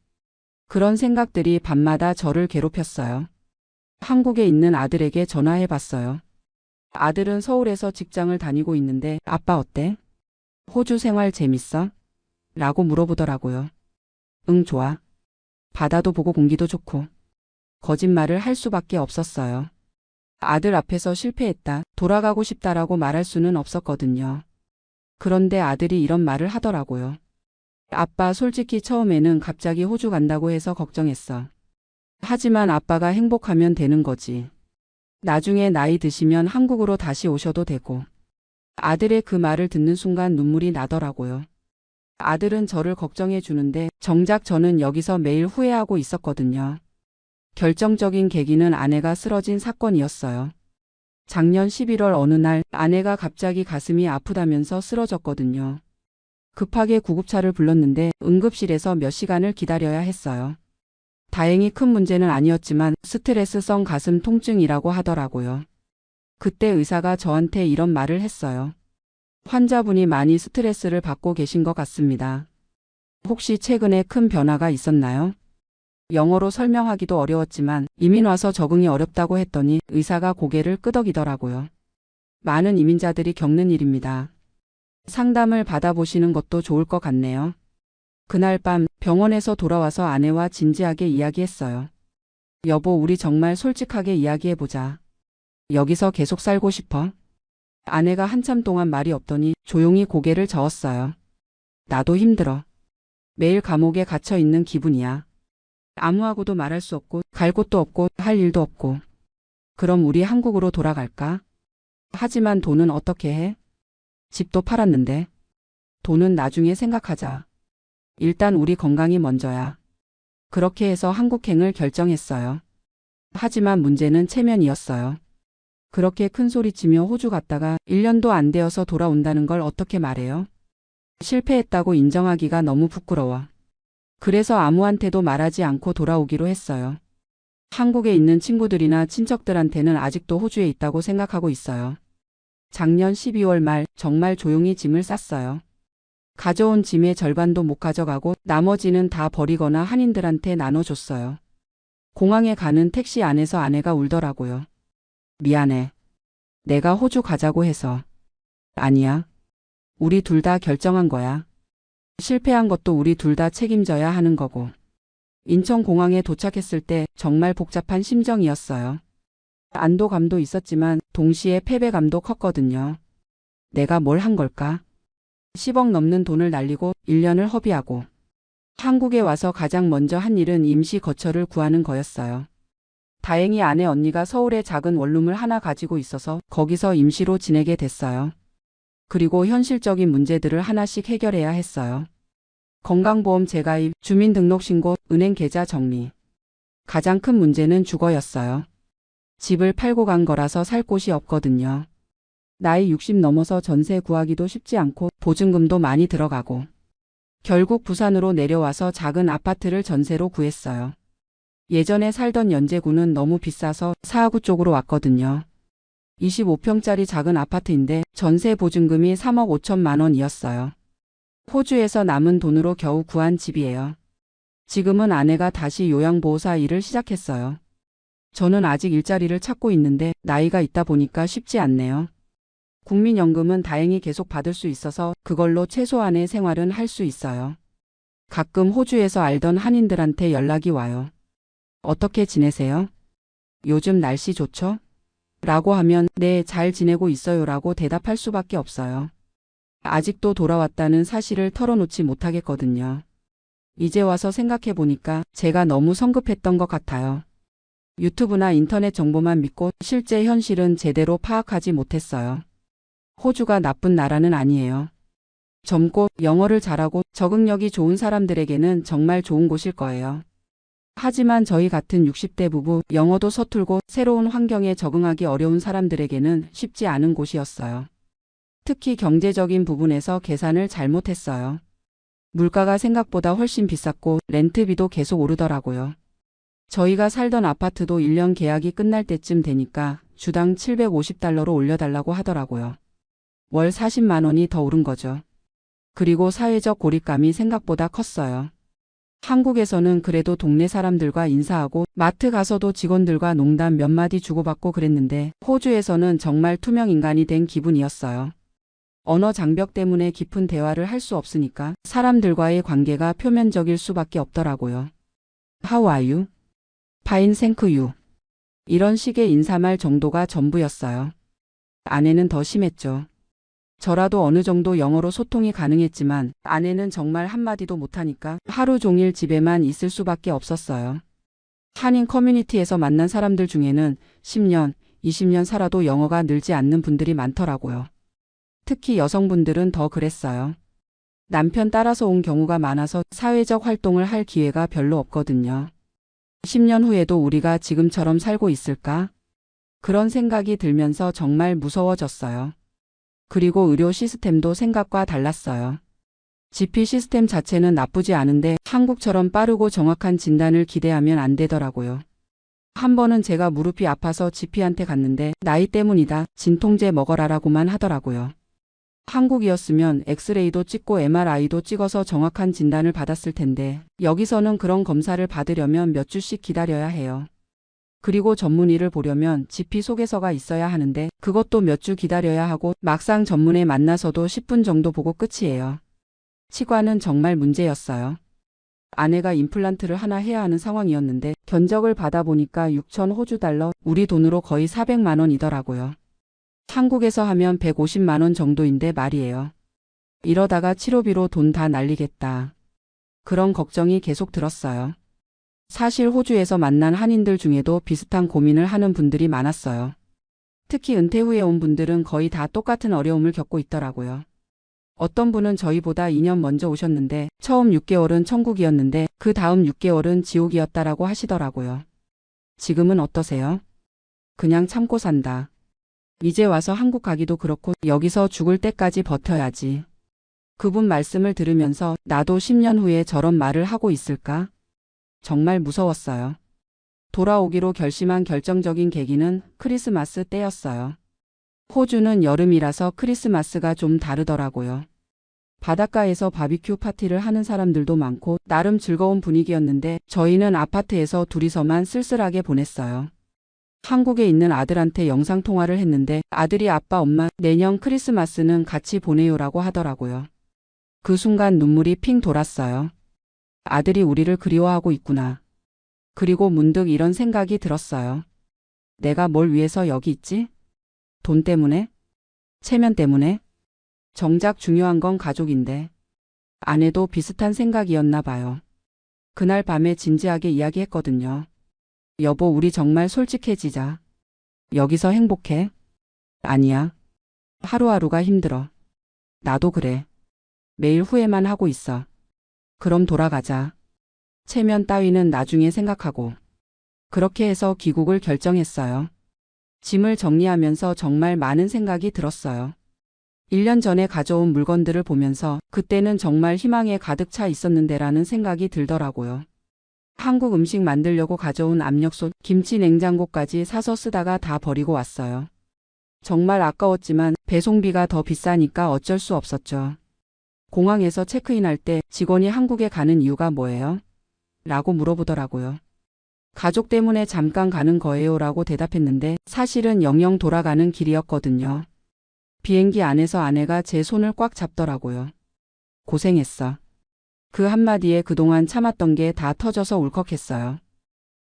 그런 생각들이 밤마다 저를 괴롭혔어요. 한국에 있는 아들에게 전화해 봤어요. 아들은 서울에서 직장을 다니고 있는데 아빠 어때? 호주 생활 재밌어? 라고 물어보더라고요. 응, 좋아. 바다도 보고 공기도 좋고. 거짓말을 할 수밖에 없었어요. 아들 앞에서 실패했다, 돌아가고 싶다라고 말할 수는 없었거든요. 그런데 아들이 이런 말을 하더라고요. 아빠, 솔직히 처음에는 갑자기 호주 간다고 해서 걱정했어. 하지만 아빠가 행복하면 되는 거지. 나중에 나이 드시면 한국으로 다시 오셔도 되고. 아들의 그 말을 듣는 순간 눈물이 나더라고요. 아들은 저를 걱정해 주는데 정작 저는 여기서 매일 후회하고 있었거든요. 결정적인 계기는 아내가 쓰러진 사건이었어요. 작년 11월 어느 날 아내가 갑자기 가슴이 아프다면서 쓰러졌거든요. 급하게 구급차를 불렀는데 응급실에서 몇 시간을 기다려야 했어요. 다행히 큰 문제는 아니었지만 스트레스성 가슴 통증이라고 하더라고요. 그때 의사가 저한테 이런 말을 했어요. 환자분이 많이 스트레스를 받고 계신 것 같습니다. 혹시 최근에 큰 변화가 있었나요? 영어로 설명하기도 어려웠지만 이민 와서 적응이 어렵다고 했더니 의사가 고개를 끄덕이더라고요. 많은 이민자들이 겪는 일입니다. 상담을 받아보시는 것도 좋을 것 같네요. 그날 밤 병원에서 돌아와서 아내와 진지하게 이야기했어요. 여보, 우리 정말 솔직하게 이야기해보자. 여기서 계속 살고 싶어? 아내가 한참 동안 말이 없더니 조용히 고개를 저었어요. 나도 힘들어. 매일 감옥에 갇혀 있는 기분이야. 아무하고도 말할 수 없고 갈 곳도 없고 할 일도 없고. 그럼 우리 한국으로 돌아갈까? 하지만 돈은 어떻게 해? 집도 팔았는데. 돈은 나중에 생각하자. 일단 우리 건강이 먼저야. 그렇게 해서 한국행을 결정했어요. 하지만 문제는 체면이었어요. 그렇게 큰 소리치며 호주 갔다가 1년도 안 되어서 돌아온다는 걸 어떻게 말해요? 실패했다고 인정하기가 너무 부끄러워. 그래서 아무한테도 말하지 않고 돌아오기로 했어요. 한국에 있는 친구들이나 친척들한테는 아직도 호주에 있다고 생각하고 있어요. 작년 12월 말 정말 조용히 짐을 쌌어요. 가져온 짐의 절반도 못 가져가고 나머지는 다 버리거나 한인들한테 나눠줬어요. 공항에 가는 택시 안에서 아내가 울더라고요. 미안해. 내가 호주 가자고 해서. 아니야. 우리 둘 다 결정한 거야. 실패한 것도 우리 둘 다 책임져야 하는 거고. 인천공항에 도착했을 때 정말 복잡한 심정이었어요. 안도감도 있었지만 동시에 패배감도 컸거든요. 내가 뭘 한 걸까? 10억 넘는 돈을 날리고 1년을 허비하고. 한국에 와서 가장 먼저 한 일은 임시 거처를 구하는 거였어요. 다행히 아내 언니가 서울에 작은 원룸을 하나 가지고 있어서 거기서 임시로 지내게 됐어요. 그리고 현실적인 문제들을 하나씩 해결해야 했어요. 건강보험 재가입, 주민등록신고, 은행 계좌 정리. 가장 큰 문제는 주거였어요. 집을 팔고 간 거라서 살 곳이 없거든요. 나이 60 넘어서 전세 구하기도 쉽지 않고 보증금도 많이 들어가고. 결국 부산으로 내려와서 작은 아파트를 전세로 구했어요. 예전에 살던 연제구는 너무 비싸서 사하구 쪽으로 왔거든요. 25평짜리 작은 아파트인데 전세 보증금이 3억 5천만 원이었어요. 호주에서 남은 돈으로 겨우 구한 집이에요. 지금은 아내가 다시 요양보호사 일을 시작했어요. 저는 아직 일자리를 찾고 있는데 나이가 있다 보니까 쉽지 않네요. 국민연금은 다행히 계속 받을 수 있어서 그걸로 최소한의 생활은 할 수 있어요. 가끔 호주에서 알던 한인들한테 연락이 와요. 어떻게 지내세요? 요즘 날씨 좋죠? 라고 하면 네, 잘 지내고 있어요 라고 대답할 수밖에 없어요. 아직도 돌아왔다는 사실을 털어놓지 못하겠거든요. 이제 와서 생각해 보니까 제가 너무 성급했던 것 같아요. 유튜브나 인터넷 정보만 믿고 실제 현실은 제대로 파악하지 못했어요. 호주가 나쁜 나라는 아니에요. 젊고 영어를 잘하고 적응력이 좋은 사람들에게는 정말 좋은 곳일 거예요. 하지만 저희 같은 60대 부부, 영어도 서툴고 새로운 환경에 적응하기 어려운 사람들에게는 쉽지 않은 곳이었어요. 특히 경제적인 부분에서 계산을 잘못했어요. 물가가 생각보다 훨씬 비쌌고 렌트비도 계속 오르더라고요. 저희가 살던 아파트도 1년 계약이 끝날 때쯤 되니까 주당 $750로 올려달라고 하더라고요. 월 40만 원이 더 오른 거죠. 그리고 사회적 고립감이 생각보다 컸어요. 한국에서는 그래도 동네 사람들과 인사하고 마트 가서도 직원들과 농담 몇 마디 주고받고 그랬는데 호주에서는 정말 투명 인간이 된 기분이었어요. 언어 장벽 때문에 깊은 대화를 할 수 없으니까 사람들과의 관계가 표면적일 수밖에 없더라고요. How are you? Fine, thank you. 이런 식의 인사말 정도가 전부였어요. 아내는 더 심했죠. 저라도 어느 정도 영어로 소통이 가능했지만 아내는 정말 한마디도 못하니까 하루 종일 집에만 있을 수밖에 없었어요. 한인 커뮤니티에서 만난 사람들 중에는 10년, 20년 살아도 영어가 늘지 않는 분들이 많더라고요. 특히 여성분들은 더 그랬어요. 남편 따라서 온 경우가 많아서 사회적 활동을 할 기회가 별로 없거든요. 10년 후에도 우리가 지금처럼 살고 있을까? 그런 생각이 들면서 정말 무서워졌어요. 그리고 의료 시스템도 생각과 달랐어요. GP 시스템 자체는 나쁘지 않은데 한국처럼 빠르고 정확한 진단을 기대하면 안 되더라고요. 한 번은 제가 무릎이 아파서 GP한테 갔는데 나이 때문이다, 진통제 먹어라라고만 하더라고요. 한국이었으면 엑스레이도 찍고 MRI도 찍어서 정확한 진단을 받았을 텐데 여기서는 그런 검사를 받으려면 몇 주씩 기다려야 해요. 그리고 전문의를 보려면 GP 소개서가 있어야 하는데 그것도 몇 주 기다려야 하고 막상 전문에 만나서도 10분 정도 보고 끝이에요. 치과는 정말 문제였어요. 아내가 임플란트를 하나 해야 하는 상황이었는데 견적을 받아보니까 6천 호주 달러, 우리 돈으로 거의 400만 원이더라고요. 한국에서 하면 150만 원 정도인데 말이에요. 이러다가 치료비로 돈 다 날리겠다. 그런 걱정이 계속 들었어요. 사실 호주에서 만난 한인들 중에도 비슷한 고민을 하는 분들이 많았어요. 특히 은퇴 후에 온 분들은 거의 다 똑같은 어려움을 겪고 있더라고요. 어떤 분은 저희보다 2년 먼저 오셨는데 처음 6개월은 천국이었는데 그 다음 6개월은 지옥이었다라고 하시더라고요. 지금은 어떠세요? 그냥 참고 산다. 이제 와서 한국 가기도 그렇고 여기서 죽을 때까지 버텨야지. 그분 말씀을 들으면서 나도 10년 후에 저런 말을 하고 있을까? 정말 무서웠어요. 돌아오기로 결심한 결정적인 계기는 크리스마스 때였어요. 호주는 여름이라서 크리스마스가 좀 다르더라고요. 바닷가에서 바비큐 파티를 하는 사람들도 많고 나름 즐거운 분위기였는데 저희는 아파트에서 둘이서만 쓸쓸하게 보냈어요. 한국에 있는 아들한테 영상통화를 했는데 아들이 아빠 엄마 내년 크리스마스는 같이 보내요라고 하더라고요. 그 순간 눈물이 핑 돌았어요. 아들이 우리를 그리워하고 있구나. 그리고 문득 이런 생각이 들었어요. 내가 뭘 위해서 여기 있지? 돈 때문에? 체면 때문에? 정작 중요한 건 가족인데. 아내도 비슷한 생각이었나 봐요. 그날 밤에 진지하게 이야기했거든요. 여보, 우리 정말 솔직해지자. 여기서 행복해? 아니야. 하루하루가 힘들어. 나도 그래. 매일 후회만 하고 있어. 그럼 돌아가자. 체면 따위는 나중에 생각하고. 그렇게 해서 귀국을 결정했어요. 짐을 정리하면서 정말 많은 생각이 들었어요. 1년 전에 가져온 물건들을 보면서 그때는 정말 희망에 가득 차 있었는데라는 생각이 들더라고요. 한국 음식 만들려고 가져온 압력솥, 김치 냉장고까지 사서 쓰다가 다 버리고 왔어요. 정말 아까웠지만 배송비가 더 비싸니까 어쩔 수 없었죠. 공항에서 체크인할 때 직원이 한국에 가는 이유가 뭐예요? 라고 물어보더라고요. 가족 때문에 잠깐 가는 거예요 라고 대답했는데 사실은 영영 돌아가는 길이었거든요. 비행기 안에서 아내가 제 손을 꽉 잡더라고요. 고생했어. 그 한마디에 그동안 참았던 게 다 터져서 울컥했어요.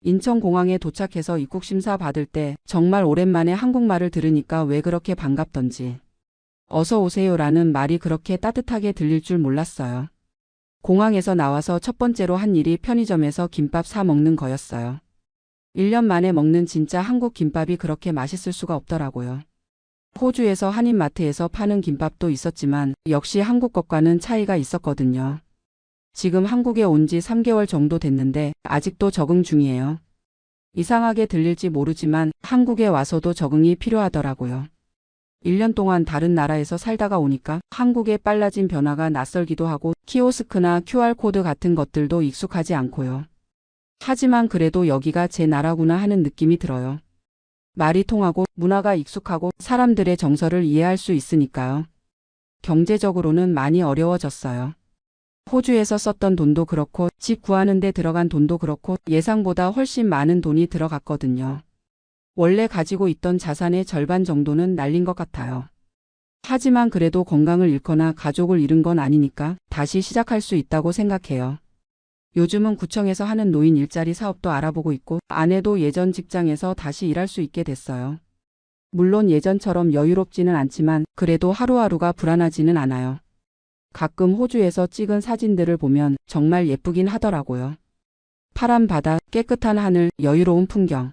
인천공항에 도착해서 입국심사 받을 때 정말 오랜만에 한국말을 들으니까 왜 그렇게 반갑던지. 어서 오세요라는 말이 그렇게 따뜻하게 들릴 줄 몰랐어요. 공항에서 나와서 첫 번째로 한 일이 편의점에서 김밥 사 먹는 거였어요. 1년 만에 먹는 진짜 한국 김밥이 그렇게 맛있을 수가 없더라고요. 호주에서 한인마트에서 파는 김밥도 있었지만 역시 한국 것과는 차이가 있었거든요. 지금 한국에 온 지 3개월 정도 됐는데 아직도 적응 중이에요. 이상하게 들릴지 모르지만 한국에 와서도 적응이 필요하더라고요. 1년 동안 다른 나라에서 살다가 오니까 한국의 빨라진 변화가 낯설기도 하고 키오스크나 QR코드 같은 것들도 익숙하지 않고요. 하지만 그래도 여기가 제 나라구나 하는 느낌이 들어요. 말이 통하고 문화가 익숙하고 사람들의 정서를 이해할 수 있으니까요. 경제적으로는 많이 어려워졌어요. 호주에서 썼던 돈도 그렇고 집 구하는 데 들어간 돈도 그렇고 예상보다 훨씬 많은 돈이 들어갔거든요. 원래 가지고 있던 자산의 절반 정도는 날린 것 같아요. 하지만 그래도 건강을 잃거나 가족을 잃은 건 아니니까 다시 시작할 수 있다고 생각해요. 요즘은 구청에서 하는 노인 일자리 사업도 알아보고 있고 아내도 예전 직장에서 다시 일할 수 있게 됐어요. 물론 예전처럼 여유롭지는 않지만 그래도 하루하루가 불안하지는 않아요. 가끔 호주에서 찍은 사진들을 보면 정말 예쁘긴 하더라고요. 파란 바다, 깨끗한 하늘, 여유로운 풍경.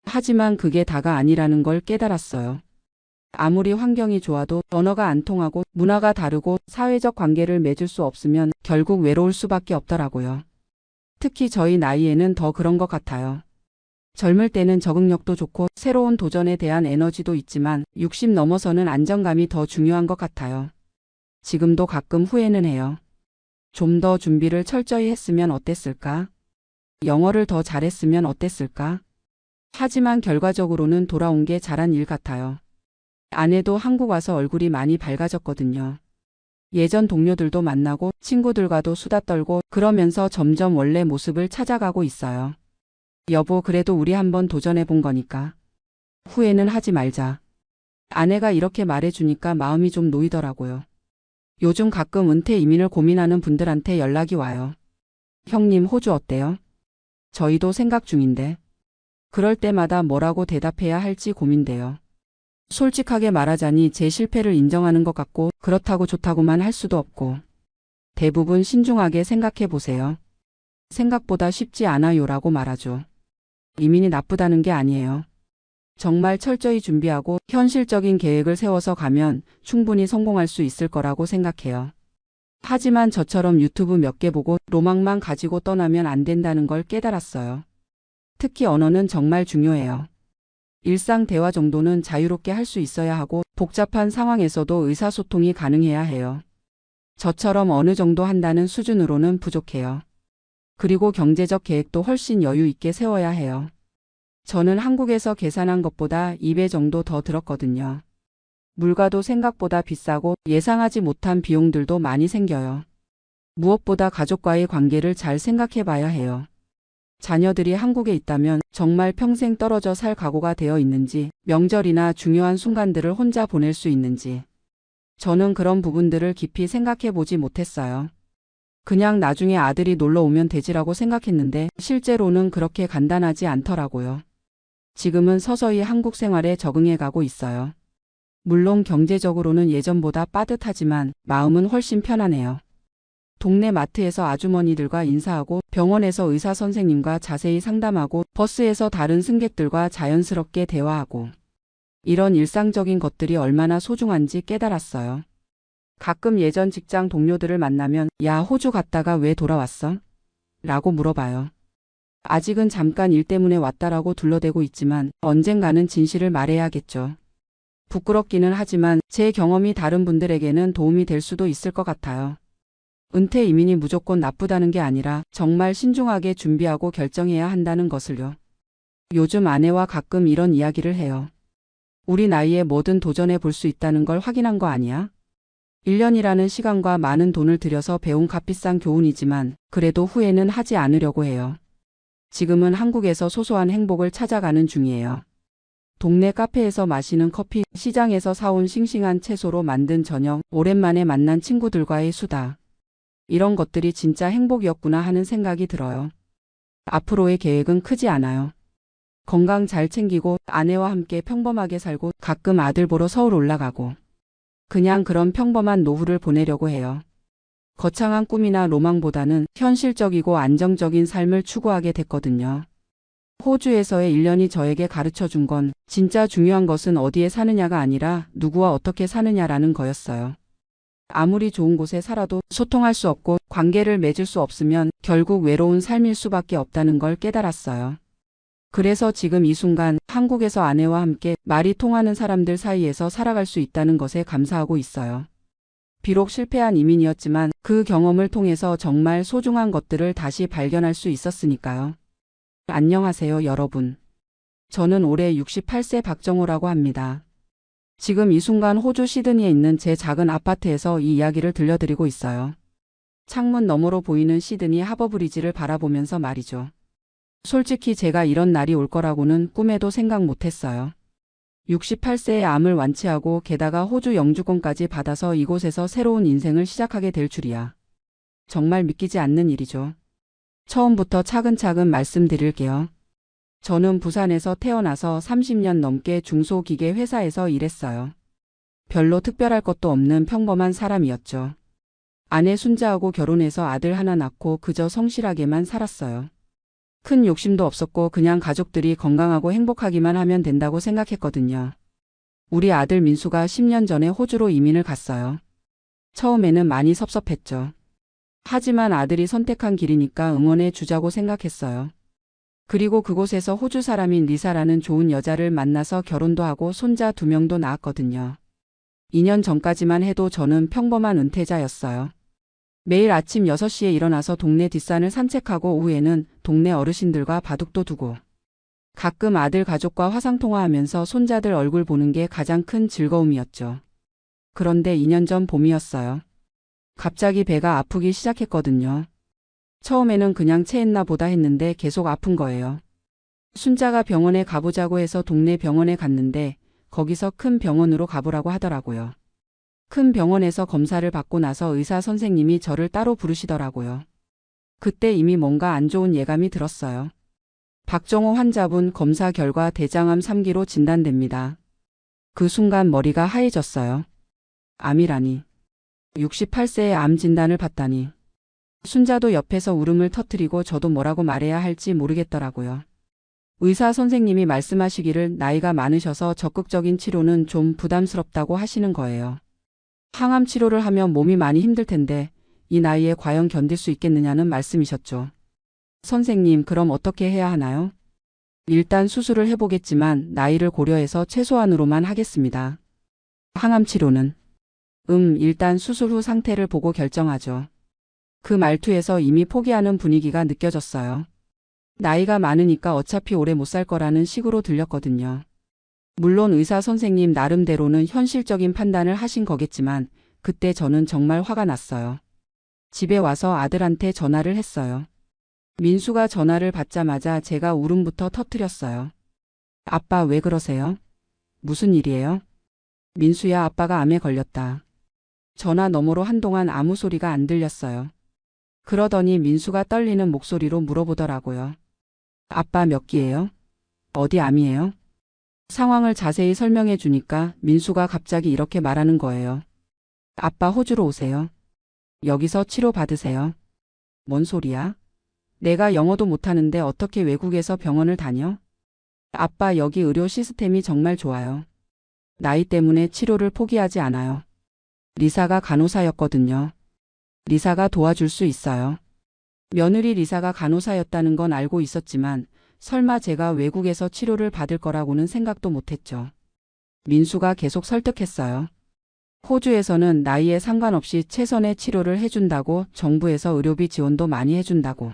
하지만 그게 다가 아니라는 걸 깨달았어요. 아무리 환경이 좋아도 언어가 안 통하고 문화가 다르고 사회적 관계를 맺을 수 없으면 결국 외로울 수밖에 없더라고요. 특히 저희 나이에는 더 그런 것 같아요. 젊을 때는 적응력도 좋고 새로운 도전에 대한 에너지도 있지만 60 넘어서는 안정감이 더 중요한 것 같아요. 지금도 가끔 후회는 해요. 좀 더 준비를 철저히 했으면 어땠을까? 영어를 더 잘했으면 어땠을까? 하지만 결과적으로는 돌아온 게 잘한 일 같아요. 아내도 한국 와서 얼굴이 많이 밝아졌거든요. 예전 동료들도 만나고 친구들과도 수다 떨고 그러면서 점점 원래 모습을 찾아가고 있어요. 여보, 그래도 우리 한번 도전해 본 거니까. 후회는 하지 말자. 아내가 이렇게 말해주니까 마음이 좀 놓이더라고요. 요즘 가끔 은퇴 이민을 고민하는 분들한테 연락이 와요. 형님, 호주 어때요? 저희도 생각 중인데. 그럴 때마다 뭐라고 대답해야 할지 고민돼요. 솔직하게 말하자니 제 실패를 인정하는 것 같고 그렇다고 좋다고만 할 수도 없고. 대부분 신중하게 생각해 보세요. 생각보다 쉽지 않아요라고 말하죠. 이민이 나쁘다는 게 아니에요. 정말 철저히 준비하고 현실적인 계획을 세워서 가면 충분히 성공할 수 있을 거라고 생각해요. 하지만 저처럼 유튜브 몇 개 보고 로망만 가지고 떠나면 안 된다는 걸 깨달았어요. 특히 언어는 정말 중요해요. 일상 대화 정도는 자유롭게 할 수 있어야 하고 복잡한 상황에서도 의사소통이 가능해야 해요. 저처럼 어느 정도 한다는 수준으로는 부족해요. 그리고 경제적 계획도 훨씬 여유 있게 세워야 해요. 저는 한국에서 계산한 것보다 2배 정도 더 들었거든요. 물가도 생각보다 비싸고 예상하지 못한 비용들도 많이 생겨요. 무엇보다 가족과의 관계를 잘 생각해 봐야 해요. 자녀들이 한국에 있다면 정말 평생 떨어져 살 각오가 되어 있는지, 명절이나 중요한 순간들을 혼자 보낼 수 있는지. 저는 그런 부분들을 깊이 생각해 보지 못했어요. 그냥 나중에 아들이 놀러 오면 되지라고 생각했는데 실제로는 그렇게 간단하지 않더라고요. 지금은 서서히 한국 생활에 적응해 가고 있어요. 물론 경제적으로는 예전보다 빠듯하지만 마음은 훨씬 편하네요. 동네 마트에서 아주머니들과 인사하고 병원에서 의사 선생님과 자세히 상담하고 버스에서 다른 승객들과 자연스럽게 대화하고 이런 일상적인 것들이 얼마나 소중한지 깨달았어요. 가끔 예전 직장 동료들을 만나면 야, 호주 갔다가 왜 돌아왔어? 라고 물어봐요. 아직은 잠깐 일 때문에 왔다라고 둘러대고 있지만 언젠가는 진실을 말해야겠죠. 부끄럽기는 하지만 제 경험이 다른 분들에게는 도움이 될 수도 있을 것 같아요. 은퇴 이민이 무조건 나쁘다는 게 아니라 정말 신중하게 준비하고 결정해야 한다는 것을요. 요즘 아내와 가끔 이런 이야기를 해요. 우리 나이에 뭐든 도전해 볼 수 있다는 걸 확인한 거 아니야? 1년이라는 시간과 많은 돈을 들여서 배운 값비싼 교훈이지만 그래도 후회는 하지 않으려고 해요. 지금은 한국에서 소소한 행복을 찾아가는 중이에요. 동네 카페에서 마시는 커피, 시장에서 사온 싱싱한 채소로 만든 저녁, 오랜만에 만난 친구들과의 수다. 이런 것들이 진짜 행복이었구나 하는 생각이 들어요. 앞으로의 계획은 크지 않아요. 건강 잘 챙기고 아내와 함께 평범하게 살고 가끔 아들 보러 서울 올라가고 그냥 그런 평범한 노후를 보내려고 해요. 거창한 꿈이나 로망보다는 현실적이고 안정적인 삶을 추구하게 됐거든요. 호주에서의 1년이 저에게 가르쳐 준 건 진짜 중요한 것은 어디에 사느냐가 아니라 누구와 어떻게 사느냐라는 거였어요. 아무리 좋은 곳에 살아도 소통할 수 없고 관계를 맺을 수 없으면 결국 외로운 삶일 수밖에 없다는 걸 깨달았어요. 그래서 지금 이 순간 한국에서 아내와 함께 말이 통하는 사람들 사이에서 살아갈 수 있다는 것에 감사하고 있어요. 비록 실패한 이민이었지만 그 경험을 통해서 정말 소중한 것들을 다시 발견할 수 있었으니까요. 안녕하세요, 여러분. 저는 올해 68세 박정호라고 합니다. 지금 이 순간 호주 시드니에 있는 제 작은 아파트에서 이 이야기를 들려드리고 있어요. 창문 너머로 보이는 시드니 하버브리지를 바라보면서 말이죠. 솔직히 제가 이런 날이 올 거라고는 꿈에도 생각 못했어요. 68세의 암을 완치하고 게다가 호주 영주권까지 받아서 이곳에서 새로운 인생을 시작하게 될 줄이야. 정말 믿기지 않는 일이죠. 처음부터 차근차근 말씀드릴게요. 저는 부산에서 태어나서 30년 넘게 중소기계 회사에서 일했어요. 별로 특별할 것도 없는 평범한 사람이었죠. 아내 순자하고 결혼해서 아들 하나 낳고 그저 성실하게만 살았어요. 큰 욕심도 없었고 그냥 가족들이 건강하고 행복하기만 하면 된다고 생각했거든요. 우리 아들 민수가 10년 전에 호주로 이민을 갔어요. 처음에는 많이 섭섭했죠. 하지만 아들이 선택한 길이니까 응원해 주자고 생각했어요. 그리고 그곳에서 호주 사람인 리사라는 좋은 여자를 만나서 결혼도 하고 손자 2명도 낳았거든요. 2년 전까지만 해도 저는 평범한 은퇴자였어요. 매일 아침 6시에 일어나서 동네 뒷산을 산책하고 오후에는 동네 어르신들과 바둑도 두고 가끔 아들 가족과 화상통화하면서 손자들 얼굴 보는 게 가장 큰 즐거움이었죠. 그런데 2년 전 봄이었어요. 갑자기 배가 아프기 시작했거든요. 처음에는 그냥 체했나 보다 했는데 계속 아픈 거예요. 순자가 병원에 가보자고 해서 동네 병원에 갔는데 거기서 큰 병원으로 가보라고 하더라고요. 큰 병원에서 검사를 받고 나서 의사 선생님이 저를 따로 부르시더라고요. 그때 이미 뭔가 안 좋은 예감이 들었어요. 박정호 환자분 검사 결과 대장암 3기로 진단됩니다. 그 순간 머리가 하얘졌어요. 암이라니. 68세에 암 진단을 받다니. 순자도 옆에서 울음을 터뜨리고 저도 뭐라고 말해야 할지 모르겠더라고요. 의사 선생님이 말씀하시기를 나이가 많으셔서 적극적인 치료는 좀 부담스럽다고 하시는 거예요. 항암 치료를 하면 몸이 많이 힘들 텐데 이 나이에 과연 견딜 수 있겠느냐는 말씀이셨죠. 선생님, 그럼 어떻게 해야 하나요? 일단 수술을 해보겠지만 나이를 고려해서 최소한으로만 하겠습니다. 항암 치료는? 일단 수술 후 상태를 보고 결정하죠. 그 말투에서 이미 포기하는 분위기가 느껴졌어요. 나이가 많으니까 어차피 오래 못 살 거라는 식으로 들렸거든요. 물론 의사 선생님 나름대로는 현실적인 판단을 하신 거겠지만 그때 저는 정말 화가 났어요. 집에 와서 아들한테 전화를 했어요. 민수가 전화를 받자마자 제가 울음부터 터뜨렸어요. 아빠 왜 그러세요? 무슨 일이에요? 민수야, 아빠가 암에 걸렸다. 전화 너머로 한동안 아무 소리가 안 들렸어요. 그러더니 민수가 떨리는 목소리로 물어보더라고요. 아빠 몇 기예요? 어디 암이에요? 상황을 자세히 설명해 주니까 민수가 갑자기 이렇게 말하는 거예요. 아빠 호주로 오세요. 여기서 치료 받으세요. 뭔 소리야? 내가 영어도 못하는데 어떻게 외국에서 병원을 다녀? 아빠 여기 의료 시스템이 정말 좋아요. 나이 때문에 치료를 포기하지 않아요. 리사가 간호사였거든요. 리사가 도와줄 수 있어요. 며느리 리사가 간호사였다는 건 알고 있었지만 설마 제가 외국에서 치료를 받을 거라고는 생각도 못했죠. 민수가 계속 설득했어요. 호주에서는 나이에 상관없이 최선의 치료를 해준다고, 정부에서 의료비 지원도 많이 해준다고.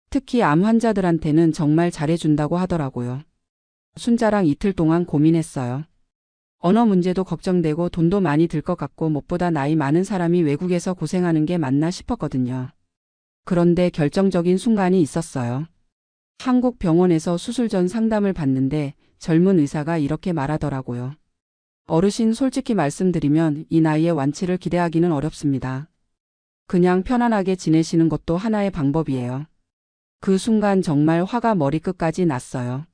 특히 암 환자들한테는 정말 잘해준다고 하더라고요. 순자랑 이틀 동안 고민했어요. 언어 문제도 걱정되고 돈도 많이 들 것 같고 무엇보다 나이 많은 사람이 외국에서 고생하는 게 맞나 싶었거든요. 그런데 결정적인 순간이 있었어요. 한국 병원에서 수술 전 상담을 받는데 젊은 의사가 이렇게 말하더라고요. 어르신, 솔직히 말씀드리면 이 나이에 완치를 기대하기는 어렵습니다. 그냥 편안하게 지내시는 것도 하나의 방법이에요. 그 순간 정말 화가 머리끝까지 났어요.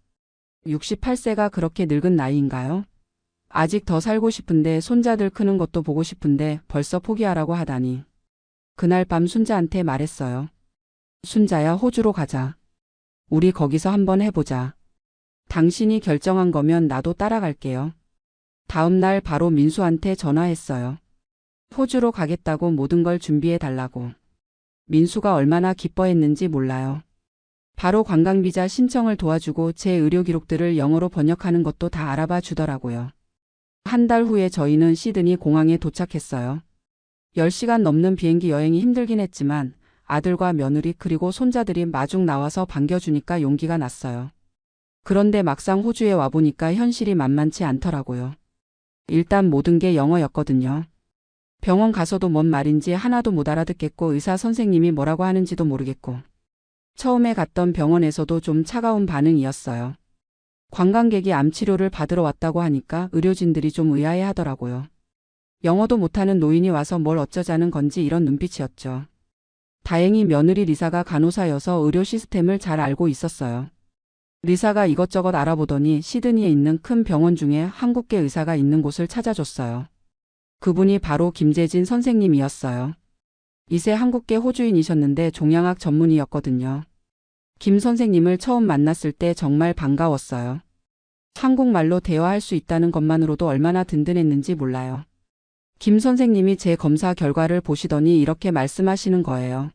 68세가 그렇게 늙은 나이인가요? 아직 더 살고 싶은데 손자들 크는 것도 보고 싶은데 벌써 포기하라고 하다니. 그날 밤 순자한테 말했어요. 순자야, 호주로 가자. 우리 거기서 한번 해보자. 당신이 결정한 거면 나도 따라갈게요. 다음 날 바로 민수한테 전화했어요. 호주로 가겠다고 모든 걸 준비해 달라고. 민수가 얼마나 기뻐했는지 몰라요. 바로 관광비자 신청을 도와주고 제 의료 기록들을 영어로 번역하는 것도 다 알아봐 주더라고요. 한 달 후에 저희는 시드니 공항에 도착했어요. 10시간 넘는 비행기 여행이 힘들긴 했지만 아들과 며느리 그리고 손자들이 마중 나와서 반겨주니까 용기가 났어요. 그런데 막상 호주에 와보니까 현실이 만만치 않더라고요. 일단 모든 게 영어였거든요. 병원 가서도 뭔 말인지 하나도 못 알아듣겠고 의사 선생님이 뭐라고 하는지도 모르겠고. 처음에 갔던 병원에서도 좀 차가운 반응이었어요. 관광객이 암 치료를 받으러 왔다고 하니까 의료진들이 좀 의아해 하더라고요. 영어도 못하는 노인이 와서 뭘 어쩌자는 건지 이런 눈빛이었죠. 다행히 며느리 리사가 간호사여서 의료 시스템을 잘 알고 있었어요. 리사가 이것저것 알아보더니 시드니에 있는 큰 병원 중에 한국계 의사가 있는 곳을 찾아줬어요. 그분이 바로 김재진 선생님이었어요. 이세 한국계 호주인이셨는데 종양학 전문의였거든요. 김 선생님을 처음 만났을 때 정말 반가웠어요. 한국말로 대화할 수 있다는 것만으로도 얼마나 든든했는지 몰라요. 김 선생님이 제 검사 결과를 보시더니 이렇게 말씀하시는 거예요.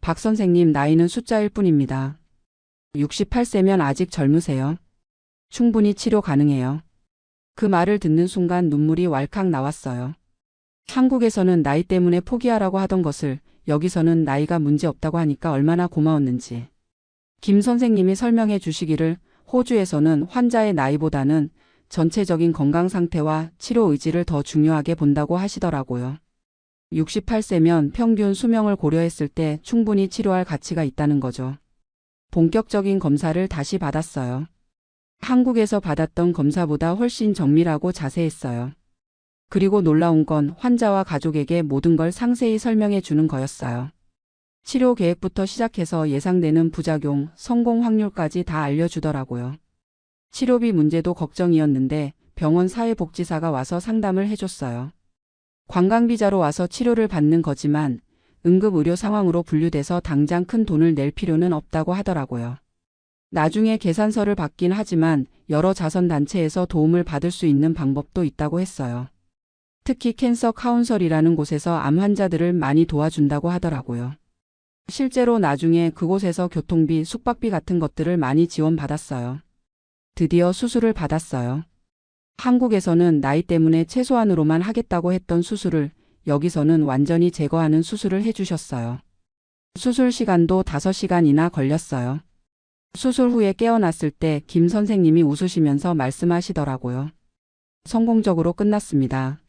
박 선생님, 나이는 숫자일 뿐입니다. 68세면 아직 젊으세요. 충분히 치료 가능해요. 그 말을 듣는 순간 눈물이 왈칵 나왔어요. 한국에서는 나이 때문에 포기하라고 하던 것을 여기서는 나이가 문제없다고 하니까 얼마나 고마웠는지. 김 선생님이 설명해 주시기를 호주에서는 환자의 나이보다는 전체적인 건강 상태와 치료 의지를 더 중요하게 본다고 하시더라고요. 68세면 평균 수명을 고려했을 때 충분히 치료할 가치가 있다는 거죠. 본격적인 검사를 다시 받았어요. 한국에서 받았던 검사보다 훨씬 정밀하고 자세했어요. 그리고 놀라운 건 환자와 가족에게 모든 걸 상세히 설명해 주는 거였어요. 치료 계획부터 시작해서 예상되는 부작용, 성공 확률까지 다 알려주더라고요. 치료비 문제도 걱정이었는데 병원 사회복지사가 와서 상담을 해줬어요. 관광비자로 와서 치료를 받는 거지만 응급의료 상황으로 분류돼서 당장 큰 돈을 낼 필요는 없다고 하더라고요. 나중에 계산서를 받긴 하지만 여러 자선단체에서 도움을 받을 수 있는 방법도 있다고 했어요. 특히 캔서 카운셀이라는 곳에서 암 환자들을 많이 도와준다고 하더라고요. 실제로 나중에 그곳에서 교통비, 숙박비 같은 것들을 많이 지원받았어요. 드디어 수술을 받았어요. 한국에서는 나이 때문에 최소한으로만 하겠다고 했던 수술을 여기서는 완전히 제거하는 수술을 해주셨어요. 수술 시간도 5시간이나 걸렸어요. 수술 후에 깨어났을 때 김 선생님이 웃으시면서 말씀하시더라고요. 성공적으로 끝났습니다.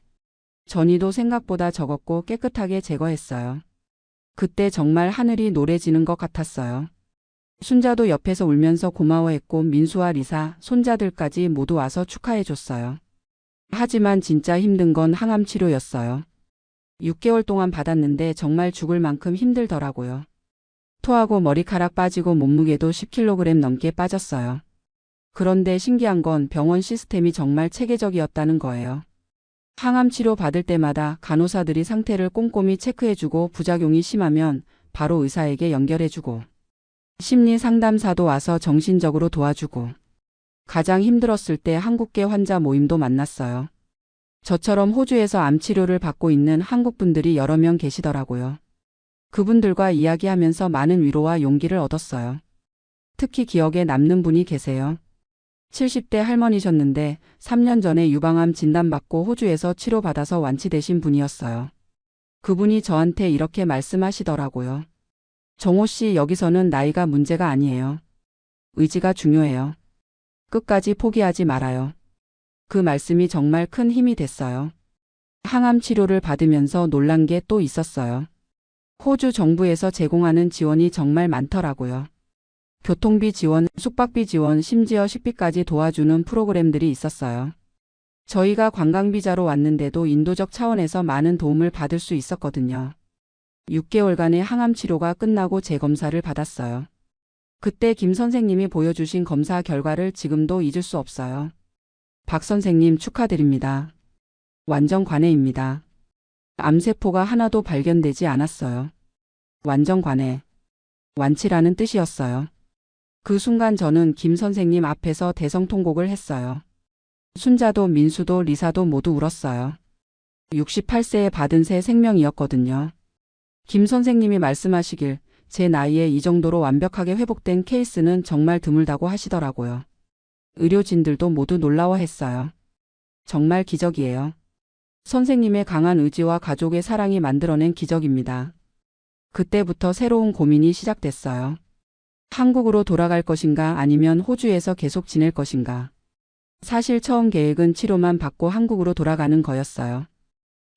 전이도 생각보다 적었고 깨끗하게 제거했어요. 그때 정말 하늘이 노래지는 것 같았어요. 순자도 옆에서 울면서 고마워했고 민수와 리사, 손자들까지 모두 와서 축하해줬어요. 하지만 진짜 힘든 건 항암 치료였어요. 6개월 동안 받았는데 정말 죽을 만큼 힘들더라고요. 토하고 머리카락 빠지고 몸무게도 10kg 넘게 빠졌어요. 그런데 신기한 건 병원 시스템이 정말 체계적이었다는 거예요. 항암 치료 받을 때마다 간호사들이 상태를 꼼꼼히 체크해주고 부작용이 심하면 바로 의사에게 연결해주고 심리 상담사도 와서 정신적으로 도와주고 가장 힘들었을 때 한국계 환자 모임도 만났어요. 저처럼 호주에서 암 치료를 받고 있는 한국 분들이 여러 명 계시더라고요. 그분들과 이야기하면서 많은 위로와 용기를 얻었어요. 특히 기억에 남는 분이 계세요. 70대 할머니셨는데 3년 전에 유방암 진단받고 호주에서 치료받아서 완치되신 분이었어요. 그분이 저한테 이렇게 말씀하시더라고요. 정호 씨, 여기서는 나이가 문제가 아니에요. 의지가 중요해요. 끝까지 포기하지 말아요. 그 말씀이 정말 큰 힘이 됐어요. 항암 치료를 받으면서 놀란 게 또 있었어요. 호주 정부에서 제공하는 지원이 정말 많더라고요. 교통비 지원, 숙박비 지원, 심지어 식비까지 도와주는 프로그램들이 있었어요. 저희가 관광비자로 왔는데도 인도적 차원에서 많은 도움을 받을 수 있었거든요. 6개월간의 항암 치료가 끝나고 재검사를 받았어요. 그때 김 선생님이 보여주신 검사 결과를 지금도 잊을 수 없어요. 박 선생님 축하드립니다. 완전 관해입니다. 암세포가 하나도 발견되지 않았어요. 완전 관해. 완치라는 뜻이었어요. 그 순간 저는 김 선생님 앞에서 대성통곡을 했어요. 순자도 민수도 리사도 모두 울었어요. 68세에 받은 새 생명이었거든요. 김 선생님이 말씀하시길 제 나이에 이 정도로 완벽하게 회복된 케이스는 정말 드물다고 하시더라고요. 의료진들도 모두 놀라워했어요. 정말 기적이에요. 선생님의 강한 의지와 가족의 사랑이 만들어낸 기적입니다. 그때부터 새로운 고민이 시작됐어요. 한국으로 돌아갈 것인가 아니면 호주에서 계속 지낼 것인가. 사실 처음 계획은 치료만 받고 한국으로 돌아가는 거였어요.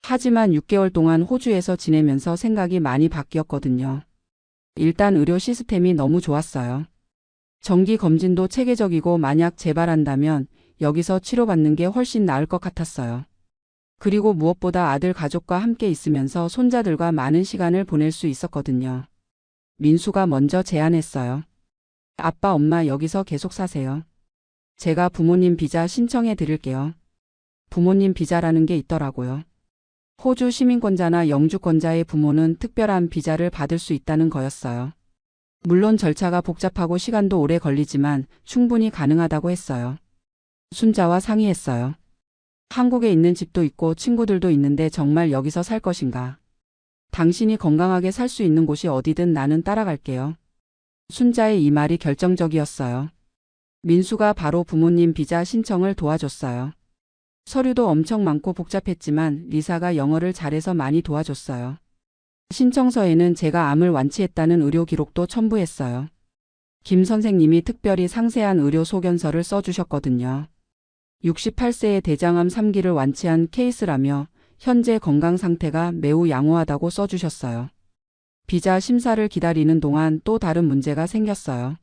하지만 6개월 동안 호주에서 지내면서 생각이 많이 바뀌었거든요. 일단 의료 시스템이 너무 좋았어요. 정기 검진도 체계적이고 만약 재발한다면 여기서 치료받는 게 훨씬 나을 것 같았어요. 그리고 무엇보다 아들 가족과 함께 있으면서 손자들과 많은 시간을 보낼 수 있었거든요. 민수가 먼저 제안했어요. 아빠, 엄마 여기서 계속 사세요. 제가 부모님 비자 신청해 드릴게요. 부모님 비자라는 게 있더라고요. 호주 시민권자나 영주권자의 부모는 특별한 비자를 받을 수 있다는 거였어요. 물론 절차가 복잡하고 시간도 오래 걸리지만 충분히 가능하다고 했어요. 순자와 상의했어요. 한국에 있는 집도 있고 친구들도 있는데 정말 여기서 살 것인가? 당신이 건강하게 살 수 있는 곳이 어디든 나는 따라갈게요. 순자의 이 말이 결정적이었어요. 민수가 바로 부모님 비자 신청을 도와줬어요. 서류도 엄청 많고 복잡했지만 리사가 영어를 잘해서 많이 도와줬어요. 신청서에는 제가 암을 완치했다는 의료 기록도 첨부했어요. 김 선생님이 특별히 상세한 의료 소견서를 써주셨거든요. 68세의 대장암 3기를 완치한 케이스라며 현재 건강 상태가 매우 양호하다고 써주셨어요. 비자 심사를 기다리는 동안 또 다른 문제가 생겼어요.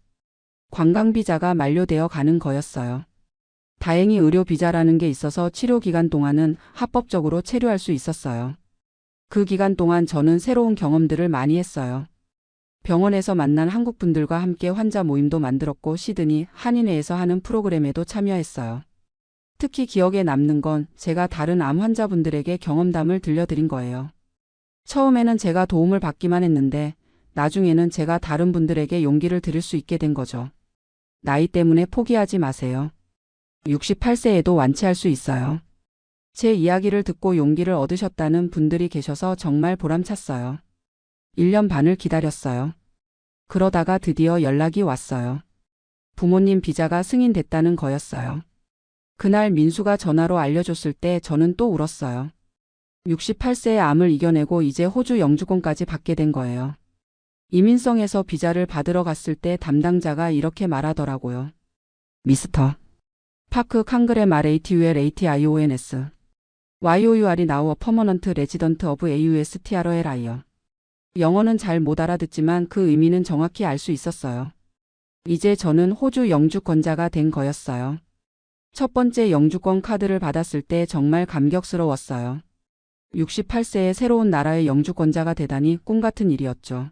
관광비자가 만료되어 가는 거였어요. 다행히 의료 비자라는 게 있어서 치료 기간 동안은 합법적으로 체류할 수 있었어요. 그 기간 동안 저는 새로운 경험들을 많이 했어요. 병원에서 만난 한국 분들과 함께 환자 모임도 만들었고 시드니 한인회에서 하는 프로그램에도 참여했어요. 특히 기억에 남는 건 제가 다른 암 환자분들에게 경험담을 들려드린 거예요. 처음에는 제가 도움을 받기만 했는데 나중에는 제가 다른 분들에게 용기를 드릴 수 있게 된 거죠. 나이 때문에 포기하지 마세요. 68세에도 완치할 수 있어요. 제 이야기를 듣고 용기를 얻으셨다는 분들이 계셔서 정말 보람찼어요. 1년 반을 기다렸어요. 그러다가 드디어 연락이 왔어요. 부모님 비자가 승인됐다는 거였어요. 그날 민수가 전화로 알려줬을 때 저는 또 울었어요. 68세의 암을 이겨내고 이제 호주 영주권까지 받게 된 거예요. 이민성에서 비자를 받으러 갔을 때 담당자가 이렇게 말하더라고요. 미스터 파크 칸그레 말 ATUL ATIONS YOUR이 now a permanent resident of AUSTRLI요. 영어는 잘 못 알아듣지만 그 의미는 정확히 알 수 있었어요. 이제 저는 호주 영주권자가 된 거였어요. 첫 번째 영주권 카드를 받았을 때 정말 감격스러웠어요. 68세의 새로운 나라의 영주권자가 되다니 꿈 같은 일이었죠.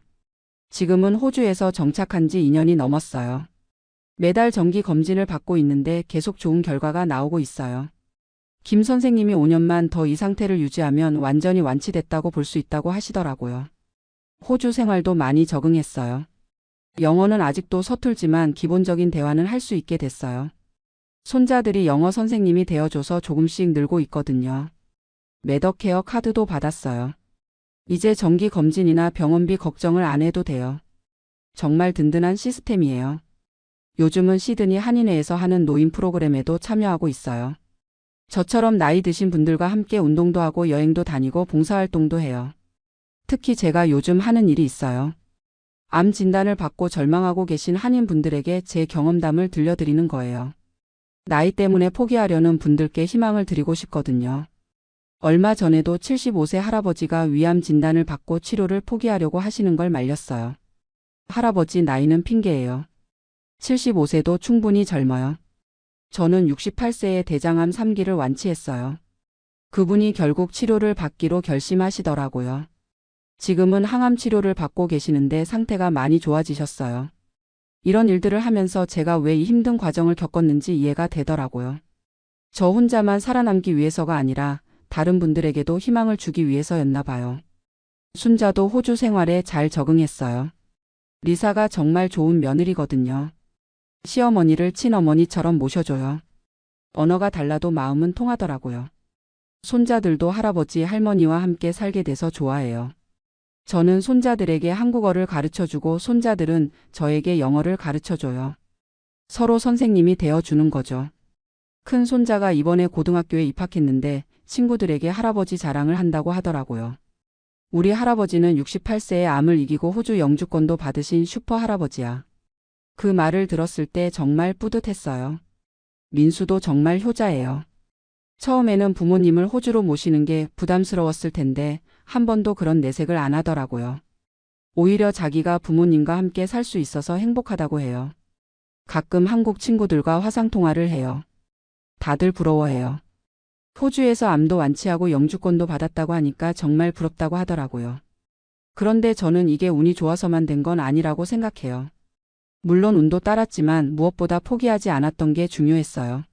지금은 호주에서 정착한 지 2년이 넘었어요. 매달 정기 검진을 받고 있는데 계속 좋은 결과가 나오고 있어요. 김 선생님이 5년만 더 이 상태를 유지하면 완전히 완치됐다고 볼 수 있다고 하시더라고요. 호주 생활도 많이 적응했어요. 영어는 아직도 서툴지만 기본적인 대화는 할 수 있게 됐어요. 손자들이 영어 선생님이 되어줘서 조금씩 늘고 있거든요. 메더케어 카드도 받았어요. 이제 정기 검진이나 병원비 걱정을 안 해도 돼요. 정말 든든한 시스템이에요. 요즘은 시드니 한인회에서 하는 노인 프로그램에도 참여하고 있어요. 저처럼 나이 드신 분들과 함께 운동도 하고 여행도 다니고 봉사활동도 해요. 특히 제가 요즘 하는 일이 있어요. 암 진단을 받고 절망하고 계신 한인 분들에게 제 경험담을 들려드리는 거예요. 나이 때문에 포기하려는 분들께 희망을 드리고 싶거든요. 얼마 전에도 75세 할아버지가 위암 진단을 받고 치료를 포기하려고 하시는 걸 말렸어요. 할아버지 나이는 핑계예요. 75세도 충분히 젊어요. 저는 68세에 대장암 3기를 완치했어요. 그분이 결국 치료를 받기로 결심하시더라고요. 지금은 항암 치료를 받고 계시는데 상태가 많이 좋아지셨어요. 이런 일들을 하면서 제가 왜 이 힘든 과정을 겪었는지 이해가 되더라고요. 저 혼자만 살아남기 위해서가 아니라 다른 분들에게도 희망을 주기 위해서였나 봐요. 순자도 호주 생활에 잘 적응했어요. 리사가 정말 좋은 며느리거든요. 시어머니를 친어머니처럼 모셔줘요. 언어가 달라도 마음은 통하더라고요. 손자들도 할아버지 할머니와 함께 살게 돼서 좋아해요. 저는 손자들에게 한국어를 가르쳐주고 손자들은 저에게 영어를 가르쳐줘요. 서로 선생님이 되어주는 거죠. 큰 손자가 이번에 고등학교에 입학했는데 친구들에게 할아버지 자랑을 한다고 하더라고요. 우리 할아버지는 68세에 암을 이기고 호주 영주권도 받으신 슈퍼 할아버지야. 그 말을 들었을 때 정말 뿌듯했어요. 민수도 정말 효자예요. 처음에는 부모님을 호주로 모시는 게 부담스러웠을 텐데 한 번도 그런 내색을 안 하더라고요. 오히려 자기가 부모님과 함께 살 수 있어서 행복하다고 해요. 가끔 한국 친구들과 화상통화를 해요. 다들 부러워해요. 호주에서 암도 완치하고 영주권도 받았다고 하니까 정말 부럽다고 하더라고요. 그런데 저는 이게 운이 좋아서만 된 건 아니라고 생각해요. 물론 운도 따랐지만 무엇보다 포기하지 않았던 게 중요했어요.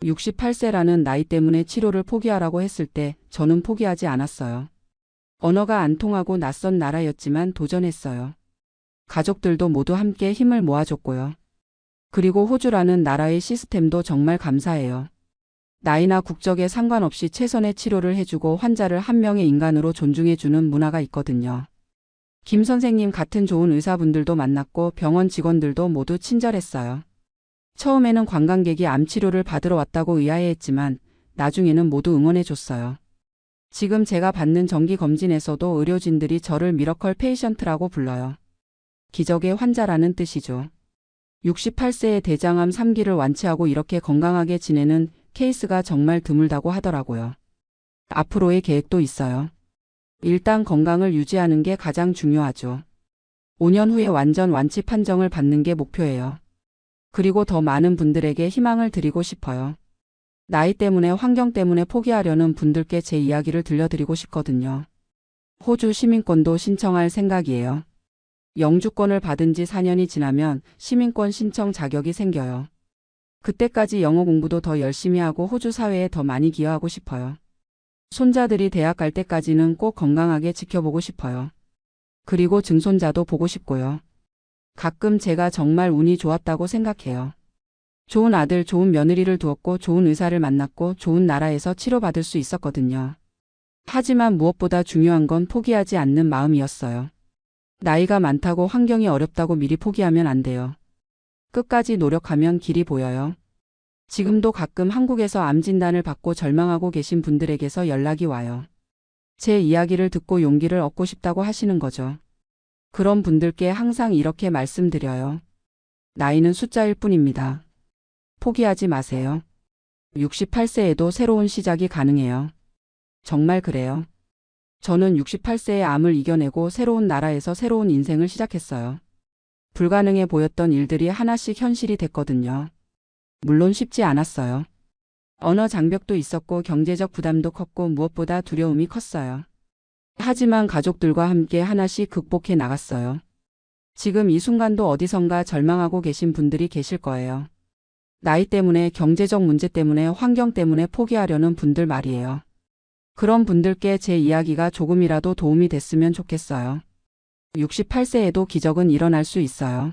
68세라는 나이 때문에 치료를 포기하라고 했을 때 저는 포기하지 않았어요. 언어가 안 통하고 낯선 나라였지만 도전했어요. 가족들도 모두 함께 힘을 모아줬고요. 그리고 호주라는 나라의 시스템도 정말 감사해요. 나이나 국적에 상관없이 최선의 치료를 해주고 환자를 한 명의 인간으로 존중해주는 문화가 있거든요. 김 선생님 같은 좋은 의사분들도 만났고 병원 직원들도 모두 친절했어요. 처음에는 관광객이 암 치료를 받으러 왔다고 의아해했지만 나중에는 모두 응원해줬어요. 지금 제가 받는 정기검진에서도 의료진들이 저를 미러컬 페이션트라고 불러요. 기적의 환자라는 뜻이죠. 68세의 대장암 3기를 완치하고 이렇게 건강하게 지내는 케이스가 정말 드물다고 하더라고요. 앞으로의 계획도 있어요. 일단 건강을 유지하는 게 가장 중요하죠. 5년 후에 완전 완치 판정을 받는 게 목표예요. 그리고 더 많은 분들에게 희망을 드리고 싶어요. 나이 때문에 환경 때문에 포기하려는 분들께 제 이야기를 들려드리고 싶거든요. 호주 시민권도 신청할 생각이에요. 영주권을 받은 지 4년이 지나면 시민권 신청 자격이 생겨요. 그때까지 영어 공부도 더 열심히 하고 호주 사회에 더 많이 기여하고 싶어요. 손자들이 대학 갈 때까지는 꼭 건강하게 지켜보고 싶어요. 그리고 증손자도 보고 싶고요. 가끔 제가 정말 운이 좋았다고 생각해요. 좋은 아들, 좋은 며느리를 두었고 좋은 의사를 만났고 좋은 나라에서 치료받을 수 있었거든요. 하지만 무엇보다 중요한 건 포기하지 않는 마음이었어요. 나이가 많다고 환경이 어렵다고 미리 포기하면 안 돼요. 끝까지 노력하면 길이 보여요. 지금도 가끔 한국에서 암 진단을 받고 절망하고 계신 분들에게서 연락이 와요. 제 이야기를 듣고 용기를 얻고 싶다고 하시는 거죠. 그런 분들께 항상 이렇게 말씀드려요. 나이는 숫자일 뿐입니다. 포기하지 마세요. 68세에도 새로운 시작이 가능해요. 정말 그래요. 저는 68세의 암을 이겨내고 새로운 나라에서 새로운 인생을 시작했어요. 불가능해 보였던 일들이 하나씩 현실이 됐거든요. 물론 쉽지 않았어요. 언어 장벽도 있었고 경제적 부담도 컸고 무엇보다 두려움이 컸어요. 하지만 가족들과 함께 하나씩 극복해 나갔어요. 지금 이 순간도 어디선가 절망하고 계신 분들이 계실 거예요. 나이 때문에, 경제적 문제 때문에, 환경 때문에 포기하려는 분들 말이에요. 그런 분들께 제 이야기가 조금이라도 도움이 됐으면 좋겠어요. 68세에도 기적은 일어날 수 있어요.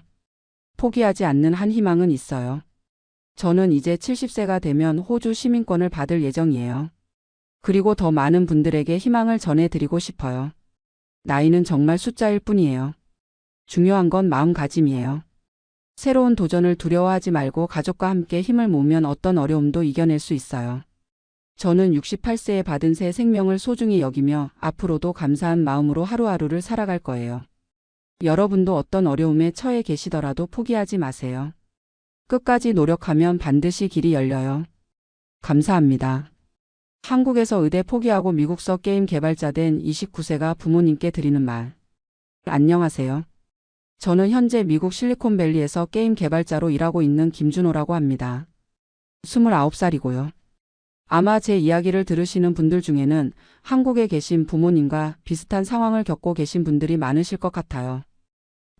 포기하지 않는 한 희망은 있어요. 저는 이제 70세가 되면 호주 시민권을 받을 예정이에요. 그리고 더 많은 분들에게 희망을 전해드리고 싶어요. 나이는 정말 숫자일 뿐이에요. 중요한 건 마음가짐이에요. 새로운 도전을 두려워하지 말고 가족과 함께 힘을 모으면 어떤 어려움도 이겨낼 수 있어요. 저는 68세에 받은 새 생명을 소중히 여기며 앞으로도 감사한 마음으로 하루하루를 살아갈 거예요. 여러분도 어떤 어려움에 처해 계시더라도 포기하지 마세요. 끝까지 노력하면 반드시 길이 열려요. 감사합니다. 한국에서 의대 포기하고 미국서 게임 개발자 된 29세가 부모님께 드리는 말. 안녕하세요. 저는 현재 미국 실리콘밸리에서 게임 개발자로 일하고 있는 김준호라고 합니다. 29살이고요. 아마 제 이야기를 들으시는 분들 중에는 한국에 계신 부모님과 비슷한 상황을 겪고 계신 분들이 많으실 것 같아요.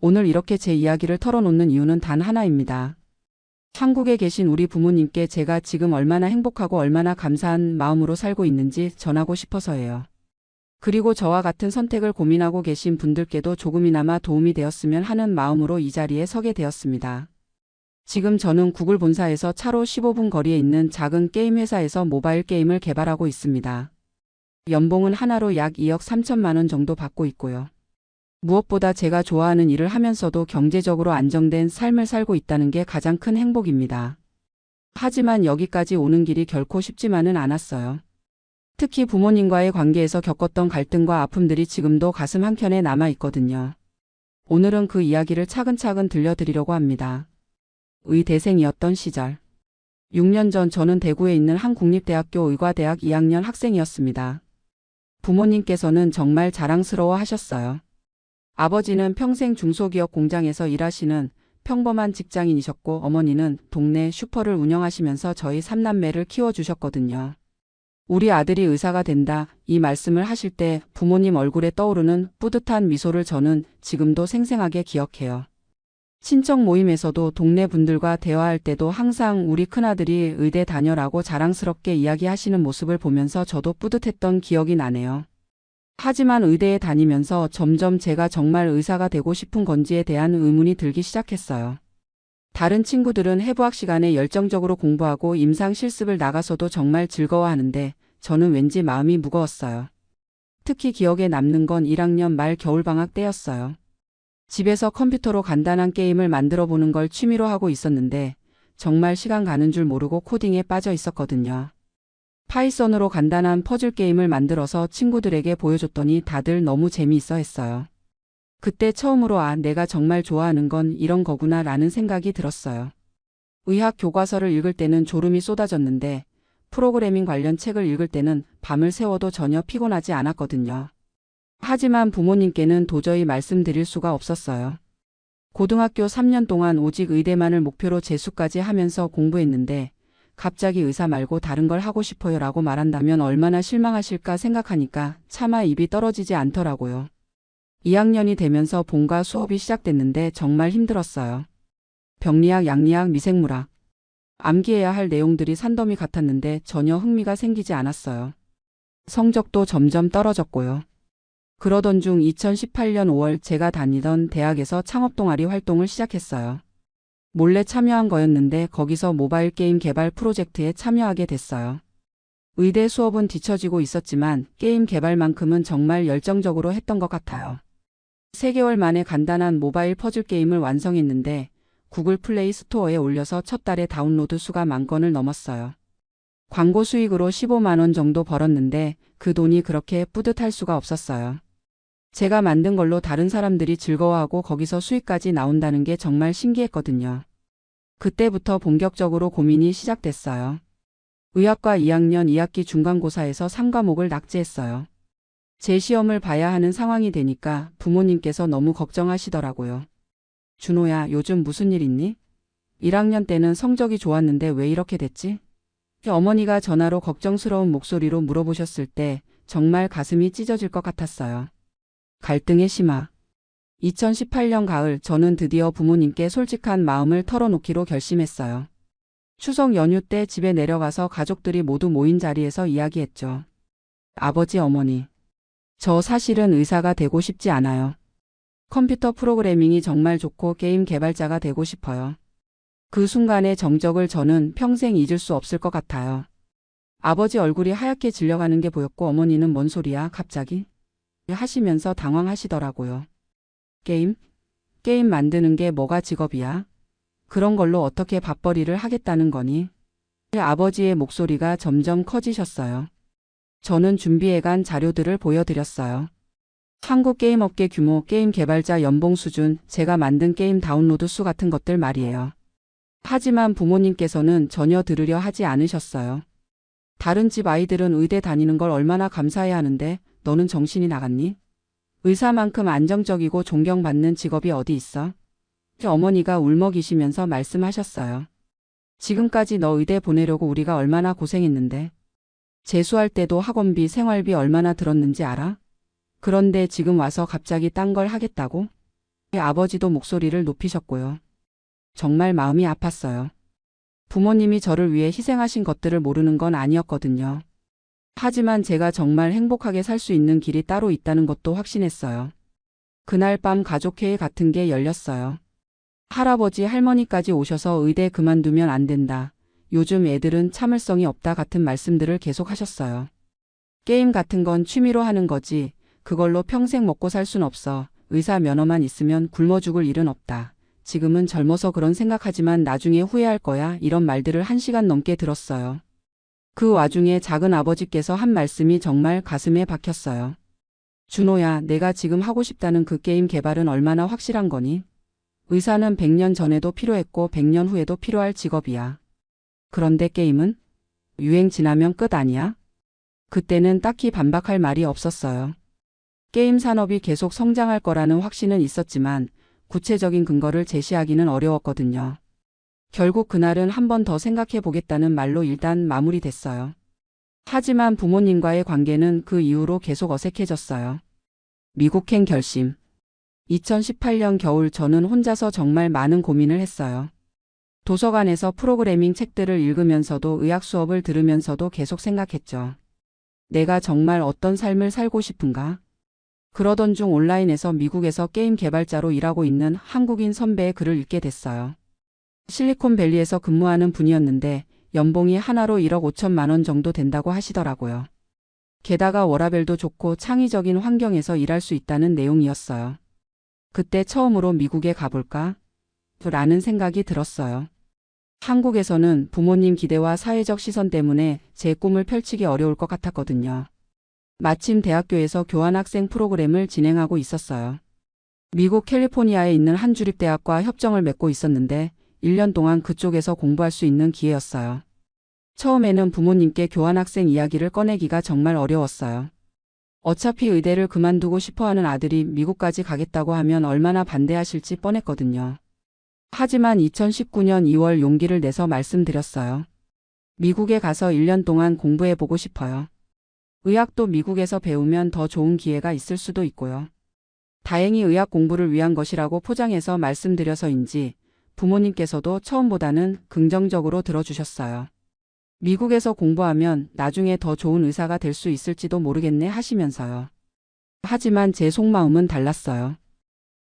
오늘 이렇게 제 이야기를 털어놓는 이유는 단 하나입니다. 한국에 계신 우리 부모님께 제가 지금 얼마나 행복하고 얼마나 감사한 마음으로 살고 있는지 전하고 싶어서예요. 그리고 저와 같은 선택을 고민하고 계신 분들께도 조금이나마 도움이 되었으면 하는 마음으로 이 자리에 서게 되었습니다. 지금 저는 구글 본사에서 차로 15분 거리에 있는 작은 게임 회사에서 모바일 게임을 개발하고 있습니다. 연봉은 하나로 약 2억 3천만 원 정도 받고 있고요. 무엇보다 제가 좋아하는 일을 하면서도 경제적으로 안정된 삶을 살고 있다는 게 가장 큰 행복입니다. 하지만 여기까지 오는 길이 결코 쉽지만은 않았어요. 특히 부모님과의 관계에서 겪었던 갈등과 아픔들이 지금도 가슴 한켠에 남아 있거든요. 오늘은 그 이야기를 차근차근 들려드리려고 합니다. 의대생이었던 시절. 6년 전 저는 대구에 있는 한 국립대학교 의과대학 2학년 학생이었습니다. 부모님께서는 정말 자랑스러워 하셨어요. 아버지는 평생 중소기업 공장에서 일하시는 평범한 직장인이셨고 어머니는 동네 슈퍼를 운영하시면서 저희 3남매를 키워주셨거든요. 우리 아들이 의사가 된다, 이 말씀을 하실 때 부모님 얼굴에 떠오르는 뿌듯한 미소를 저는 지금도 생생하게 기억해요. 친척 모임에서도 동네 분들과 대화할 때도 항상 우리 큰아들이 의대 다녀라고 자랑스럽게 이야기하시는 모습을 보면서 저도 뿌듯했던 기억이 나네요. 하지만 의대에 다니면서 점점 제가 정말 의사가 되고 싶은 건지에 대한 의문이 들기 시작했어요. 다른 친구들은 해부학 시간에 열정적으로 공부하고 임상 실습을 나가서도 정말 즐거워하는데 저는 왠지 마음이 무거웠어요. 특히 기억에 남는 건 1학년 말 겨울방학 때였어요. 집에서 컴퓨터로 간단한 게임을 만들어 보는 걸 취미로 하고 있었는데 정말 시간 가는 줄 모르고 코딩에 빠져 있었거든요. 파이썬으로 간단한 퍼즐 게임을 만들어서 친구들에게 보여줬더니 다들 너무 재미있어 했어요. 그때 처음으로 내가 정말 좋아하는 건 이런 거구나 라는 생각이 들었어요. 의학 교과서를 읽을 때는 졸음이 쏟아졌는데 프로그래밍 관련 책을 읽을 때는 밤을 새워도 전혀 피곤하지 않았거든요. 하지만 부모님께는 도저히 말씀드릴 수가 없었어요. 고등학교 3년 동안 오직 의대만을 목표로 재수까지 하면서 공부했는데 갑자기 의사 말고 다른 걸 하고 싶어요 라고 말한다면 얼마나 실망하실까 생각하니까 차마 입이 떨어지지 않더라고요. 2학년이 되면서 본과 수업이 시작됐는데 정말 힘들었어요. 병리학, 양리학, 미생물학. 암기해야 할 내용들이 산더미 같았는데 전혀 흥미가 생기지 않았어요. 성적도 점점 떨어졌고요. 그러던 중 2018년 5월 제가 다니던 대학에서 창업동아리 활동을 시작했어요. 몰래 참여한 거였는데 거기서 모바일 게임 개발 프로젝트에 참여하게 됐어요. 의대 수업은 뒤처지고 있었지만 게임 개발만큼은 정말 열정적으로 했던 것 같아요. 3개월 만에 간단한 모바일 퍼즐 게임을 완성했는데 구글 플레이 스토어에 올려서 첫 달에 다운로드 수가 10,000건을 넘었어요. 광고 수익으로 15만 원 정도 벌었는데 그 돈이 그렇게 뿌듯할 수가 없었어요. 제가 만든 걸로 다른 사람들이 즐거워하고 거기서 수익까지 나온다는 게 정말 신기했거든요. 그때부터 본격적으로 고민이 시작됐어요. 의학과 2학년 2학기 중간고사에서 3과목을 낙제했어요. 제 시험을 봐야 하는 상황이 되니까 부모님께서 너무 걱정하시더라고요. 준호야, 요즘 무슨 일 있니? 1학년 때는 성적이 좋았는데 왜 이렇게 됐지? 어머니가 전화로 걱정스러운 목소리로 물어보셨을 때 정말 가슴이 찢어질 것 같았어요. 갈등의 심화. 2018년 가을 저는 드디어 부모님께 솔직한 마음을 털어놓기로 결심했어요. 추석 연휴 때 집에 내려가서 가족들이 모두 모인 자리에서 이야기했죠. 아버지, 어머니. 저 사실은 의사가 되고 싶지 않아요. 컴퓨터 프로그래밍이 정말 좋고 게임 개발자가 되고 싶어요. 그 순간의 정적을 저는 평생 잊을 수 없을 것 같아요. 아버지 얼굴이 하얗게 질려가는 게 보였고 어머니는 뭔 소리야 갑자기? 하시면서 당황하시더라고요. 게임? 게임 만드는 게 뭐가 직업이야? 그런 걸로 어떻게 밥벌이를 하겠다는 거니? 아버지의 목소리가 점점 커지셨어요. 저는 준비해간 자료들을 보여드렸어요. 한국 게임 업계 규모, 게임 개발자 연봉 수준, 제가 만든 게임 다운로드 수 같은 것들 말이에요. 하지만 부모님께서는 전혀 들으려 하지 않으셨어요. 다른 집 아이들은 의대 다니는 걸 얼마나 감사해야 하는데 너는 정신이 나갔니? 의사만큼 안정적이고 존경받는 직업이 어디 있어? 어머니가 울먹이시면서 말씀하셨어요. 지금까지 너 의대 보내려고 우리가 얼마나 고생했는데. 재수할 때도 학원비, 생활비 얼마나 들었는지 알아? 그런데 지금 와서 갑자기 딴 걸 하겠다고? 아버지도 목소리를 높이셨고요. 정말 마음이 아팠어요. 부모님이 저를 위해 희생하신 것들을 모르는 건 아니었거든요. 하지만 제가 정말 행복하게 살 수 있는 길이 따로 있다는 것도 확신했어요. 그날 밤 가족회의 같은 게 열렸어요. 할아버지, 할머니까지 오셔서 의대 그만두면 안 된다. 요즘 애들은 참을성이 없다 같은 말씀들을 계속 하셨어요. 게임 같은 건 취미로 하는 거지. 그걸로 평생 먹고 살 순 없어. 의사 면허만 있으면 굶어 죽을 일은 없다. 지금은 젊어서 그런 생각하지만 나중에 후회할 거야. 이런 말들을 1시간 넘게 들었어요. 그 와중에 작은 아버지께서 한 말씀이 정말 가슴에 박혔어요. 준호야, 내가 지금 하고 싶다는 그 게임 개발은 얼마나 확실한 거니? 의사는 100년 전에도 필요했고 100년 후에도 필요할 직업이야. 그런데 게임은? 유행 지나면 끝 아니야? 그때는 딱히 반박할 말이 없었어요. 게임 산업이 계속 성장할 거라는 확신은 있었지만 구체적인 근거를 제시하기는 어려웠거든요. 결국 그날은 한 번 더 생각해 보겠다는 말로 일단 마무리됐어요. 하지만 부모님과의 관계는 그 이후로 계속 어색해졌어요. 미국행 결심. 2018년 겨울 저는 혼자서 정말 많은 고민을 했어요. 도서관에서 프로그래밍 책들을 읽으면서도 의학 수업을 들으면서도 계속 생각했죠. 내가 정말 어떤 삶을 살고 싶은가? 그러던 중 온라인에서 미국에서 게임 개발자로 일하고 있는 한국인 선배의 글을 읽게 됐어요. 실리콘밸리에서 근무하는 분이었는데 연봉이 하나로 1억 5천만 원 정도 된다고 하시더라고요. 게다가 워라밸도 좋고 창의적인 환경에서 일할 수 있다는 내용이었어요. 그때 처음으로 미국에 가볼까? 라는 생각이 들었어요. 한국에서는 부모님 기대와 사회적 시선 때문에 제 꿈을 펼치기 어려울 것 같았거든요. 마침 대학교에서 교환학생 프로그램을 진행하고 있었어요. 미국 캘리포니아에 있는 한 주립대학과 협정을 맺고 있었는데 1년 동안 그쪽에서 공부할 수 있는 기회였어요. 처음에는 부모님께 교환학생 이야기를 꺼내기가 정말 어려웠어요. 어차피 의대를 그만두고 싶어하는 아들이 미국까지 가겠다고 하면 얼마나 반대하실지 뻔했거든요. 하지만 2019년 2월 용기를 내서 말씀드렸어요. 미국에 가서 1년 동안 공부해보고 싶어요. 의학도 미국에서 배우면 더 좋은 기회가 있을 수도 있고요. 다행히 의학 공부를 위한 것이라고 포장해서 말씀드려서인지 부모님께서도 처음보다는 긍정적으로 들어주셨어요. 미국에서 공부하면 나중에 더 좋은 의사가 될 수 있을지도 모르겠네 하시면서요. 하지만 제 속마음은 달랐어요.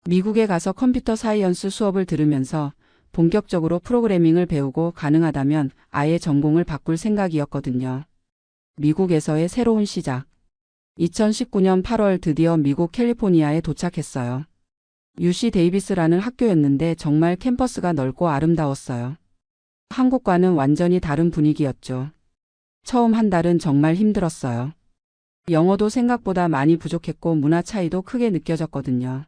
미국에 가서 컴퓨터 사이언스 수업을 들으면서 본격적으로 프로그래밍을 배우고 가능하다면 아예 전공을 바꿀 생각이었거든요. 미국에서의 새로운 시작. 2019년 8월 드디어 미국 캘리포니아에 도착했어요. UC 데이비스라는 학교였는데 정말 캠퍼스가 넓고 아름다웠어요. 한국과는 완전히 다른 분위기였죠. 처음 한 달은 정말 힘들었어요. 영어도 생각보다 많이 부족했고 문화 차이도 크게 느껴졌거든요.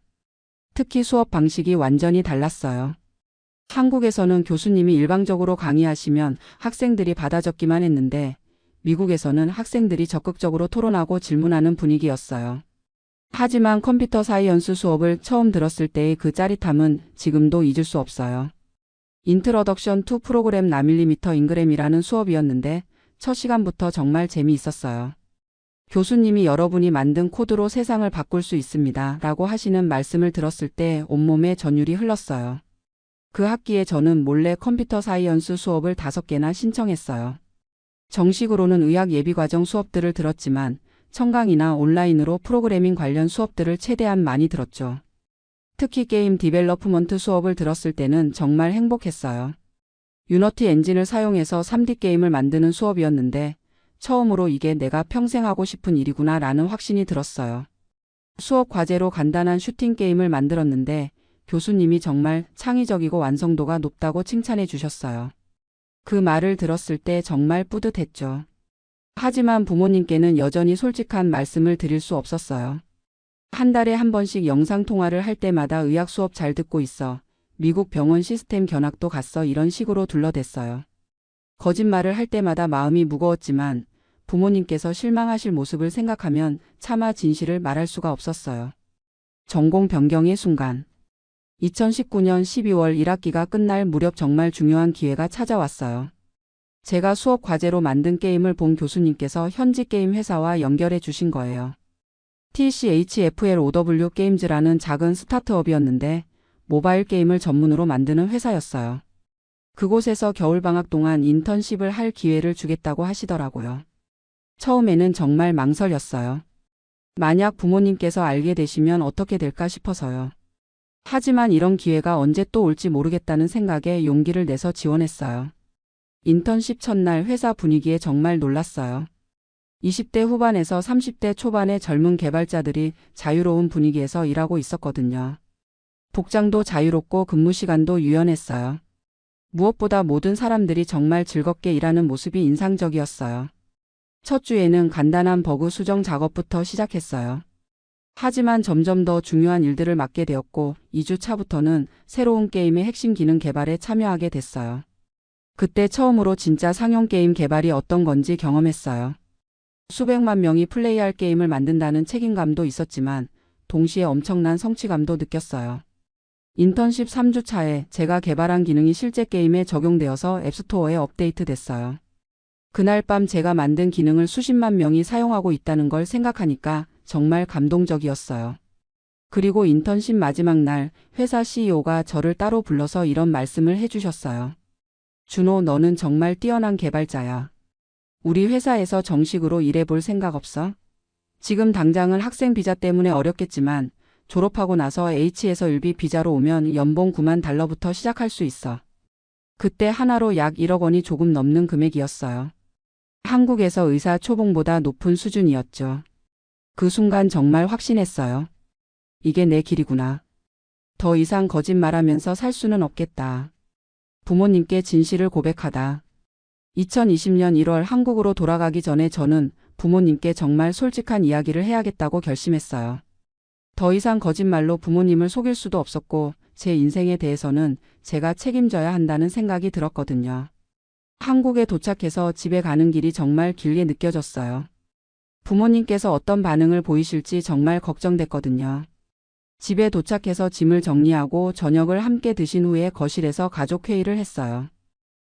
특히 수업 방식이 완전히 달랐어요. 한국에서는 교수님이 일방적으로 강의하시면 학생들이 받아 적기만 했는데 미국에서는 학생들이 적극적으로 토론하고 질문하는 분위기였어요. 하지만 컴퓨터 사이언스 수업을 처음 들었을 때의 그 짜릿함은 지금도 잊을 수 없어요. 인트로덕션 투 프로그램 나밀리미터 잉그램이라는 수업이었는데 첫 시간부터 정말 재미있었어요. 교수님이 여러분이 만든 코드로 세상을 바꿀 수 있습니다 라고 하시는 말씀을 들었을 때 온몸에 전율이 흘렀어요. 그 학기에 저는 몰래 컴퓨터 사이언스 수업을 5개나 신청했어요. 정식으로는 의학 예비과정 수업들을 들었지만 청강이나 온라인으로 프로그래밍 관련 수업들을 최대한 많이 들었죠. 특히 게임 디벨로프먼트 수업을 들었을 때는 정말 행복했어요. 유너티 엔진을 사용해서 3D 게임을 만드는 수업이었는데 처음으로 이게 내가 평생 하고 싶은 일이구나 라는 확신이 들었어요. 수업 과제로 간단한 슈팅 게임을 만들었는데 교수님이 정말 창의적이고 완성도가 높다고 칭찬해 주셨어요. 그 말을 들었을 때 정말 뿌듯했죠. 하지만 부모님께는 여전히 솔직한 말씀을 드릴 수 없었어요. 한 달에 한 번씩 영상통화를 할 때마다 의학 수업 잘 듣고 있어. 미국 병원 시스템 견학도 갔어. 이런 식으로 둘러댔어요. 거짓말을 할 때마다 마음이 무거웠지만 부모님께서 실망하실 모습을 생각하면 차마 진실을 말할 수가 없었어요. 전공 변경의 순간. 2019년 12월 1학기가 끝날 무렵 정말 중요한 기회가 찾아왔어요. 제가 수업 과제로 만든 게임을 본 교수님께서 현지 게임 회사와 연결해 주신 거예요. TCHFLOW 게임즈라는 작은 스타트업이었는데 모바일 게임을 전문으로 만드는 회사였어요. 그곳에서 겨울방학 동안 인턴십을 할 기회를 주겠다고 하시더라고요. 처음에는 정말 망설였어요. 만약 부모님께서 알게 되시면 어떻게 될까 싶어서요. 하지만 이런 기회가 언제 또 올지 모르겠다는 생각에 용기를 내서 지원했어요. 인턴십 첫날 회사 분위기에 정말 놀랐어요. 20대 후반에서 30대 초반의 젊은 개발자들이 자유로운 분위기에서 일하고 있었거든요. 복장도 자유롭고 근무 시간도 유연했어요. 무엇보다 모든 사람들이 정말 즐겁게 일하는 모습이 인상적이었어요. 첫 주에는 간단한 버그 수정 작업부터 시작했어요. 하지만 점점 더 중요한 일들을 맡게 되었고 2주 차부터는 새로운 게임의 핵심 기능 개발에 참여하게 됐어요. 그때 처음으로 진짜 상용 게임 개발이 어떤 건지 경험했어요. 수백만 명이 플레이할 게임을 만든다는 책임감도 있었지만 동시에 엄청난 성취감도 느꼈어요. 인턴십 3주 차에 제가 개발한 기능이 실제 게임에 적용되어서 앱스토어에 업데이트됐어요. 그날 밤 제가 만든 기능을 수십만 명이 사용하고 있다는 걸 생각하니까 정말 감동적이었어요. 그리고 인턴십 마지막 날 회사 CEO가 저를 따로 불러서 이런 말씀을 해주셨어요. 준호, 너는 정말 뛰어난 개발자야. 우리 회사에서 정식으로 일해볼 생각 없어? 지금 당장은 학생 비자 때문에 어렵겠지만 졸업하고 나서 H에서 일비 비자로 오면 연봉 9만 달러부터 시작할 수 있어. 그때 하나로 약 1억 원이 조금 넘는 금액이었어요. 한국에서 의사 초봉보다 높은 수준이었죠. 그 순간 정말 확신했어요. 이게 내 길이구나. 더 이상 거짓말하면서 살 수는 없겠다. 부모님께 진실을 고백하다. 2020년 1월 한국으로 돌아가기 전에 저는 부모님께 정말 솔직한 이야기를 해야겠다고 결심했어요. 더 이상 거짓말로 부모님을 속일 수도 없었고 제 인생에 대해서는 제가 책임져야 한다는 생각이 들었거든요. 한국에 도착해서 집에 가는 길이 정말 길게 느껴졌어요. 부모님께서 어떤 반응을 보이실지 정말 걱정됐거든요. 집에 도착해서 짐을 정리하고 저녁을 함께 드신 후에 거실에서 가족 회의를 했어요.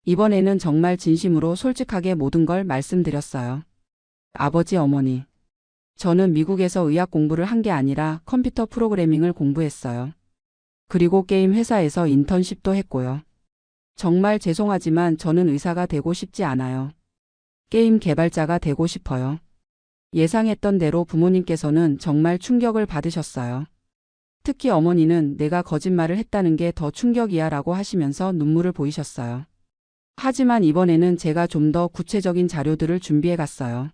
이번에는 정말 진심으로 솔직하게 모든 걸 말씀드렸어요. 아버지, 어머니. 저는 미국에서 의학 공부를 한 게 아니라 컴퓨터 프로그래밍을 공부했어요. 그리고 게임 회사에서 인턴십도 했고요. 정말 죄송하지만 저는 의사가 되고 싶지 않아요. 게임 개발자가 되고 싶어요. 예상했던 대로 부모님께서는 정말 충격을 받으셨어요. 특히 어머니는 내가 거짓말을 했다는 게 더 충격이야 라고 하시면서 눈물을 보이셨어요. 하지만 이번에는 제가 좀 더 구체적인 자료들을 준비해 갔어요.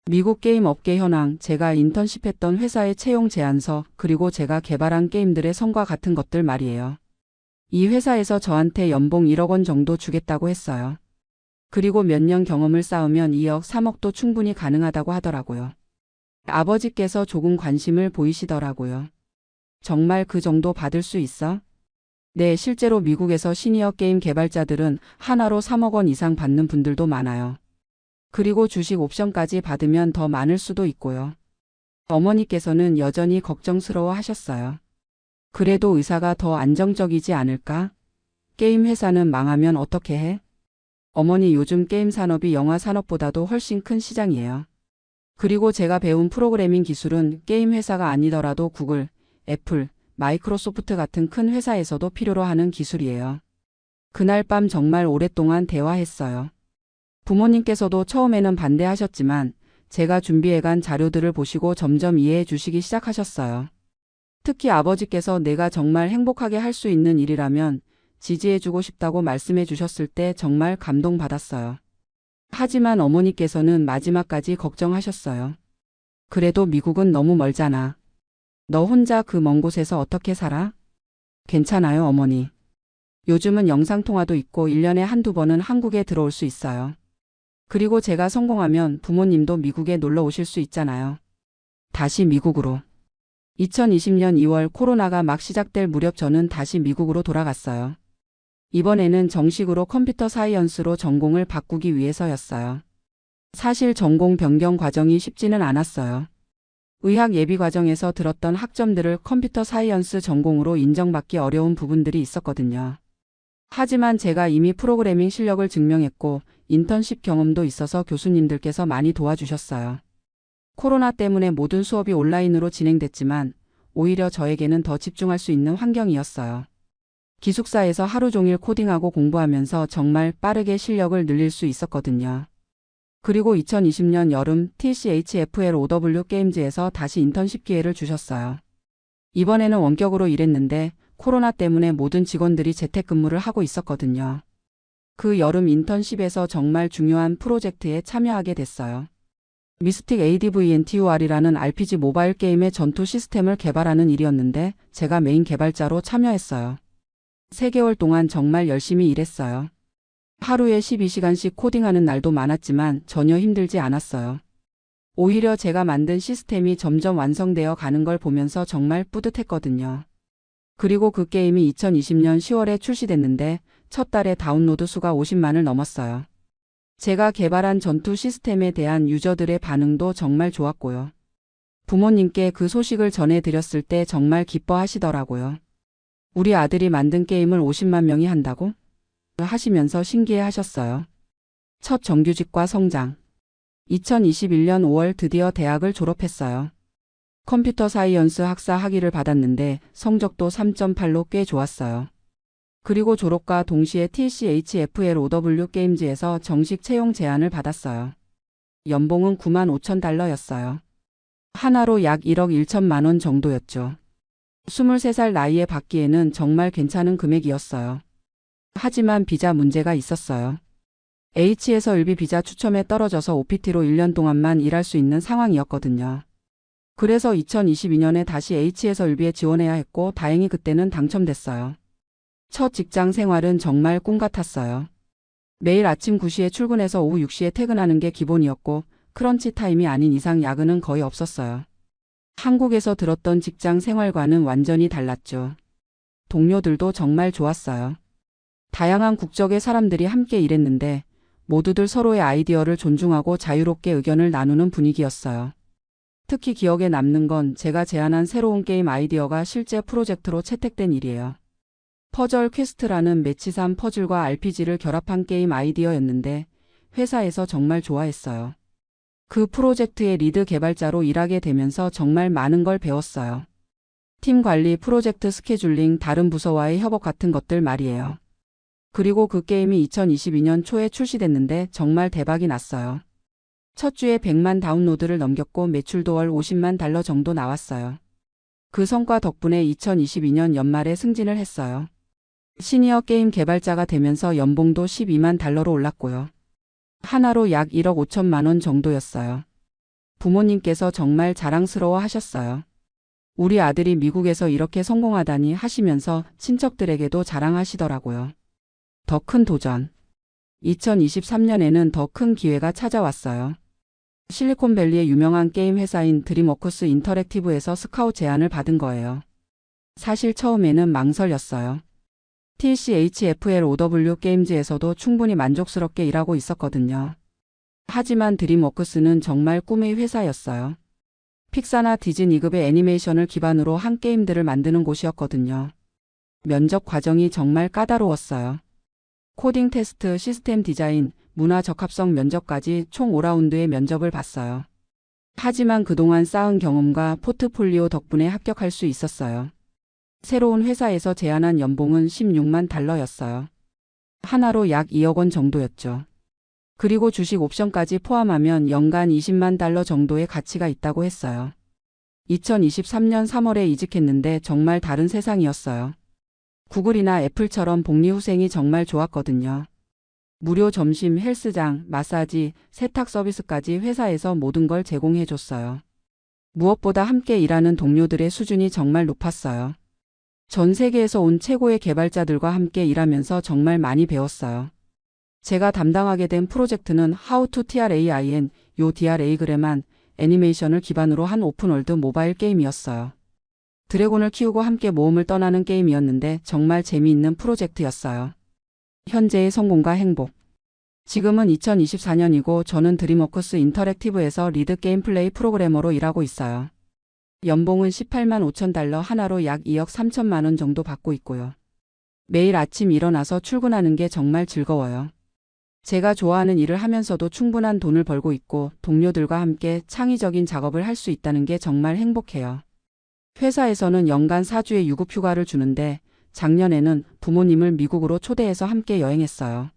미국 게임 업계 현황, 제가 인턴십했던 회사의 채용 제안서, 그리고 제가 개발한 게임들의 성과 같은 것들 말이에요. 이 회사에서 저한테 연봉 1억 원 정도 주겠다고 했어요. 그리고 몇 년 경험을 쌓으면 2억, 3억도 충분히 가능하다고 하더라고요. 아버지께서 조금 관심을 보이시더라고요. 정말 그 정도 받을 수 있어? 네, 실제로 미국에서 시니어 게임 개발자들은 하나로 3억 원 이상 받는 분들도 많아요. 그리고 주식 옵션까지 받으면 더 많을 수도 있고요. 어머니께서는 여전히 걱정스러워 하셨어요. 그래도 의사가 더 안정적이지 않을까? 게임 회사는 망하면 어떻게 해? 어머니, 요즘 게임 산업이 영화 산업보다도 훨씬 큰 시장이에요. 그리고 제가 배운 프로그래밍 기술은 게임 회사가 아니더라도 구글, 애플, 마이크로소프트 같은 큰 회사에서도 필요로 하는 기술이에요. 그날 밤 정말 오랫동안 대화했어요. 부모님께서도 처음에는 반대하셨지만 제가 준비해간 자료들을 보시고 점점 이해해 주시기 시작하셨어요. 특히 아버지께서 내가 정말 행복하게 할 수 있는 일이라면 지지해주고 싶다고 말씀해 주셨을 때 정말 감동받았어요. 하지만 어머니께서는 마지막까지 걱정하셨어요. 그래도 미국은 너무 멀잖아. 너 혼자 그 먼 곳에서 어떻게 살아? 괜찮아요, 어머니. 요즘은 영상통화도 있고 1년에 한두 번은 한국에 들어올 수 있어요. 그리고 제가 성공하면 부모님도 미국에 놀러 오실 수 있잖아요. 다시 미국으로. 2020년 2월 코로나가 막 시작될 무렵 저는 다시 미국으로 돌아갔어요. 이번에는 정식으로 컴퓨터 사이언스로 전공을 바꾸기 위해서였어요. 사실 전공 변경 과정이 쉽지는 않았어요. 의학 예비 과정에서 들었던 학점들을 컴퓨터 사이언스 전공으로 인정받기 어려운 부분들이 있었거든요. 하지만 제가 이미 프로그래밍 실력을 증명했고 인턴십 경험도 있어서 교수님들께서 많이 도와주셨어요. 코로나 때문에 모든 수업이 온라인으로 진행됐지만 오히려 저에게는 더 집중할 수 있는 환경이었어요. 기숙사에서 하루 종일 코딩하고 공부하면서 정말 빠르게 실력을 늘릴 수 있었거든요. 그리고 2020년 여름 TCHFLOW 게임즈에서 다시 인턴십 기회를 주셨어요. 이번에는 원격으로 일했는데 코로나 때문에 모든 직원들이 재택근무를 하고 있었거든요. 그 여름 인턴십에서 정말 중요한 프로젝트에 참여하게 됐어요. 미스틱 ADVNTUR이라는 RPG 모바일 게임의 전투 시스템을 개발하는 일이었는데 제가 메인 개발자로 참여했어요. 3개월 동안 정말 열심히 일했어요. 하루에 12시간씩 코딩하는 날도 많았지만 전혀 힘들지 않았어요. 오히려 제가 만든 시스템이 점점 완성되어 가는 걸 보면서 정말 뿌듯했거든요. 그리고 그 게임이 2020년 10월에 출시됐는데 첫 달에 다운로드 수가 50만을 넘었어요. 제가 개발한 전투 시스템에 대한 유저들의 반응도 정말 좋았고요. 부모님께 그 소식을 전해드렸을 때 정말 기뻐하시더라고요. 우리 아들이 만든 게임을 50만 명이 한다고? 하시면서 신기해 하셨어요. 첫 정규직과 성장. 2021년 5월 드디어 대학을 졸업했어요. 컴퓨터 사이언스 학사 학위를 받았는데 성적도 3.8로 꽤 좋았어요. 그리고 졸업과 동시에 TCHFLOW 게임즈에서 정식 채용 제안을 받았어요. 연봉은 9만 5천 달러였어요. 하나로 약 1억 1천만 원 정도였죠. 23살 나이에 받기에는 정말 괜찮은 금액이었어요. 하지만 비자 문제가 있었어요. H에서 을비 비자 추첨에 떨어져서 OPT로 1년 동안만 일할 수 있는 상황이었거든요. 그래서 2022년에 다시 H에서 을비에 지원해야 했고 다행히 그때는 당첨됐어요. 첫 직장 생활은 정말 꿈 같았어요. 매일 아침 9시에 출근해서 오후 6시에 퇴근하는 게 기본이었고 크런치 타임이 아닌 이상 야근은 거의 없었어요. 한국에서 들었던 직장 생활과는 완전히 달랐죠. 동료들도 정말 좋았어요. 다양한 국적의 사람들이 함께 일했는데 모두들 서로의 아이디어를 존중하고 자유롭게 의견을 나누는 분위기였어요. 특히 기억에 남는 건 제가 제안한 새로운 게임 아이디어가 실제 프로젝트로 채택된 일이에요. 퍼즐 퀘스트라는 매치삼 퍼즐과 RPG를 결합한 게임 아이디어였는데 회사에서 정말 좋아했어요. 그 프로젝트의 리드 개발자로 일하게 되면서 정말 많은 걸 배웠어요. 팀 관리, 프로젝트 스케줄링, 다른 부서와의 협업 같은 것들 말이에요. 그리고 그 게임이 2022년 초에 출시됐는데 정말 대박이 났어요. 첫 주에 100만 다운로드를 넘겼고 매출도 월 50만 달러 정도 나왔어요. 그 성과 덕분에 2022년 연말에 승진을 했어요. 시니어 게임 개발자가 되면서 연봉도 12만 달러로 올랐고요. 하나로 약 1억 5천만 원 정도였어요. 부모님께서 정말 자랑스러워 하셨어요. 우리 아들이 미국에서 이렇게 성공하다니 하시면서 친척들에게도 자랑하시더라고요. 더 큰 도전. 2023년에는 더 큰 기회가 찾아왔어요. 실리콘밸리의 유명한 게임 회사인 드림워크스 인터랙티브에서 스카웃 제안을 받은 거예요. 사실 처음에는 망설였어요. TCHFLOW 게임즈에서도 충분히 만족스럽게 일하고 있었거든요. 하지만 드림워크스는 정말 꿈의 회사였어요. 픽사나 디즈니급의 애니메이션을 기반으로 한 게임들을 만드는 곳이었거든요. 면접 과정이 정말 까다로웠어요. 코딩 테스트, 시스템 디자인, 문화 적합성 면접까지 총 5라운드의 면접을 봤어요. 하지만 그동안 쌓은 경험과 포트폴리오 덕분에 합격할 수 있었어요. 새로운 회사에서 제안한 연봉은 16만 달러였어요. 하나로 약 2억 원 정도였죠. 그리고 주식 옵션까지 포함하면 연간 20만 달러 정도의 가치가 있다고 했어요. 2023년 3월에 이직했는데 정말 다른 세상이었어요. 구글이나 애플처럼 복리후생이 정말 좋았거든요. 무료 점심, 헬스장, 마사지, 세탁 서비스까지 회사에서 모든 걸 제공해줬어요. 무엇보다 함께 일하는 동료들의 수준이 정말 높았어요. 전 세계에서 온 최고의 개발자들과 함께 일하면서 정말 많이 배웠어요. 제가 담당하게 된 프로젝트는 How to TRAIN, 요 디아레이그램한 애니메이션을 기반으로 한 오픈월드 모바일 게임이었어요. 드래곤을 키우고 함께 모험을 떠나는 게임이었는데 정말 재미있는 프로젝트였어요. 현재의 성공과 행복. 지금은 2024년이고 저는 드림워크스 인터랙티브에서 리드 게임 플레이 프로그래머로 일하고 있어요. 연봉은 18만 5천 달러, 하나로 약 2억 3천만 원 정도 받고 있고요. 매일 아침 일어나서 출근하는 게 정말 즐거워요. 제가 좋아하는 일을 하면서도 충분한 돈을 벌고 있고 동료들과 함께 창의적인 작업을 할 수 있다는 게 정말 행복해요. 회사에서는 연간 4주의 유급휴가를 주는데 작년에는 부모님을 미국으로 초대해서 함께 여행했어요.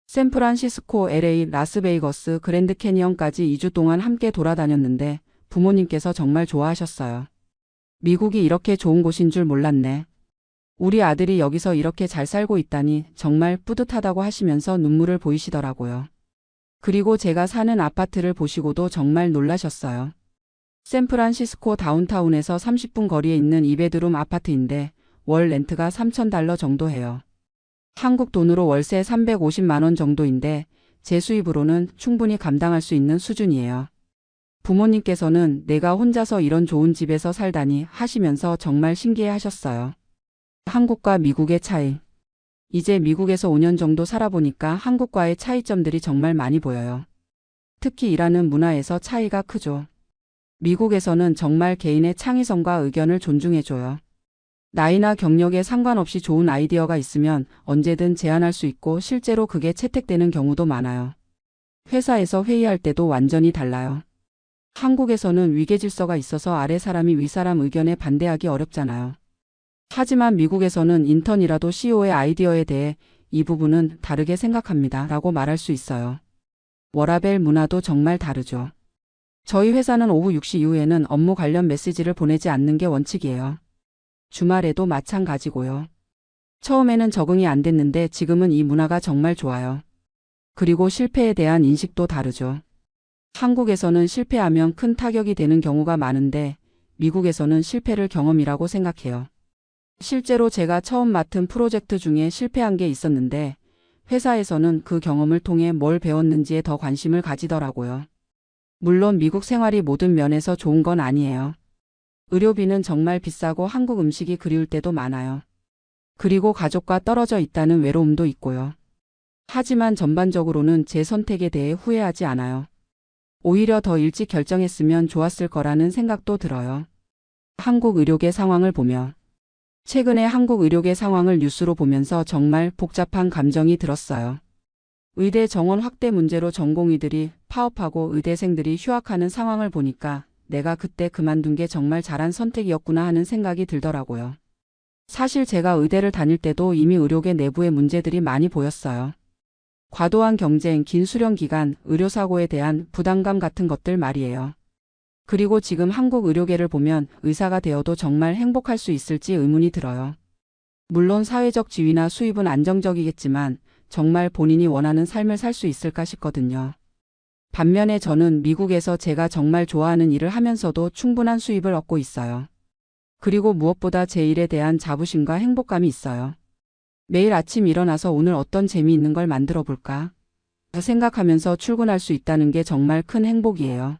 샌프란시스코, LA, 라스베이거스, 그랜드 캐니언까지 2주 동안 함께 돌아다녔는데 부모님께서 정말 좋아하셨어요. 미국이 이렇게 좋은 곳인 줄 몰랐네. 우리 아들이 여기서 이렇게 잘 살고 있다니 정말 뿌듯하다고 하시면서 눈물을 보이시더라고요. 그리고 제가 사는 아파트를 보시고도 정말 놀라셨어요. 샌프란시스코 다운타운에서 30분 거리에 있는 2베드룸 아파트인데 월 렌트가 3천 달러 정도 해요. 한국 돈으로 월세 350만 원 정도인데 제 수입으로는 충분히 감당할 수 있는 수준이에요. 부모님께서는 내가 혼자서 이런 좋은 집에서 살다니 하시면서 정말 신기해 하셨어요. 한국과 미국의 차이. 이제 미국에서 5년 정도 살아보니까 한국과의 차이점들이 정말 많이 보여요. 특히 일하는 문화에서 차이가 크죠. 미국에서는 정말 개인의 창의성과 의견을 존중해줘요. 나이나 경력에 상관없이 좋은 아이디어가 있으면 언제든 제안할 수 있고 실제로 그게 채택되는 경우도 많아요. 회사에서 회의할 때도 완전히 달라요. 한국에서는 위계질서가 있어서 아래 사람이 위 사람 의견에 반대하기 어렵잖아요. 하지만 미국에서는 인턴이라도 CEO의 아이디어에 대해 이 부분은 다르게 생각합니다 라고 말할 수 있어요. 워라밸 문화도 정말 다르죠. 저희 회사는 오후 6시 이후에는 업무 관련 메시지를 보내지 않는 게 원칙이에요. 주말에도 마찬가지고요. 처음에는 적응이 안 됐는데 지금은 이 문화가 정말 좋아요. 그리고 실패에 대한 인식도 다르죠. 한국에서는 실패하면 큰 타격이 되는 경우가 많은데 미국에서는 실패를 경험이라고 생각해요. 실제로 제가 처음 맡은 프로젝트 중에 실패한 게 있었는데 회사에서는 그 경험을 통해 뭘 배웠는지에 더 관심을 가지더라고요. 물론 미국 생활이 모든 면에서 좋은 건 아니에요. 의료비는 정말 비싸고 한국 음식이 그리울 때도 많아요. 그리고 가족과 떨어져 있다는 외로움도 있고요. 하지만 전반적으로는 제 선택에 대해 후회하지 않아요. 오히려 더 일찍 결정했으면 좋았을 거라는 생각도 들어요. 한국 의료계 상황을 보며 최근에 한국 의료계 상황을 뉴스로 보면서 정말 복잡한 감정이 들었어요. 의대 정원 확대 문제로 전공의들이 파업하고 의대생들이 휴학하는 상황을 보니까 내가 그때 그만둔 게 정말 잘한 선택이었구나 하는 생각이 들더라고요. 사실 제가 의대를 다닐 때도 이미 의료계 내부의 문제들이 많이 보였어요. 과도한 경쟁, 긴 수련 기간, 의료사고에 대한 부담감 같은 것들 말이에요. 그리고 지금 한국 의료계를 보면 의사가 되어도 정말 행복할 수 있을지 의문이 들어요. 물론 사회적 지위나 수입은 안정적이겠지만 정말 본인이 원하는 삶을 살 수 있을까 싶거든요. 반면에 저는 미국에서 제가 정말 좋아하는 일을 하면서도 충분한 수입을 얻고 있어요. 그리고 무엇보다 제 일에 대한 자부심과 행복감이 있어요. 매일 아침 일어나서 오늘 어떤 재미있는 걸 만들어 볼까? 생각하면서 출근할 수 있다는 게 정말 큰 행복이에요.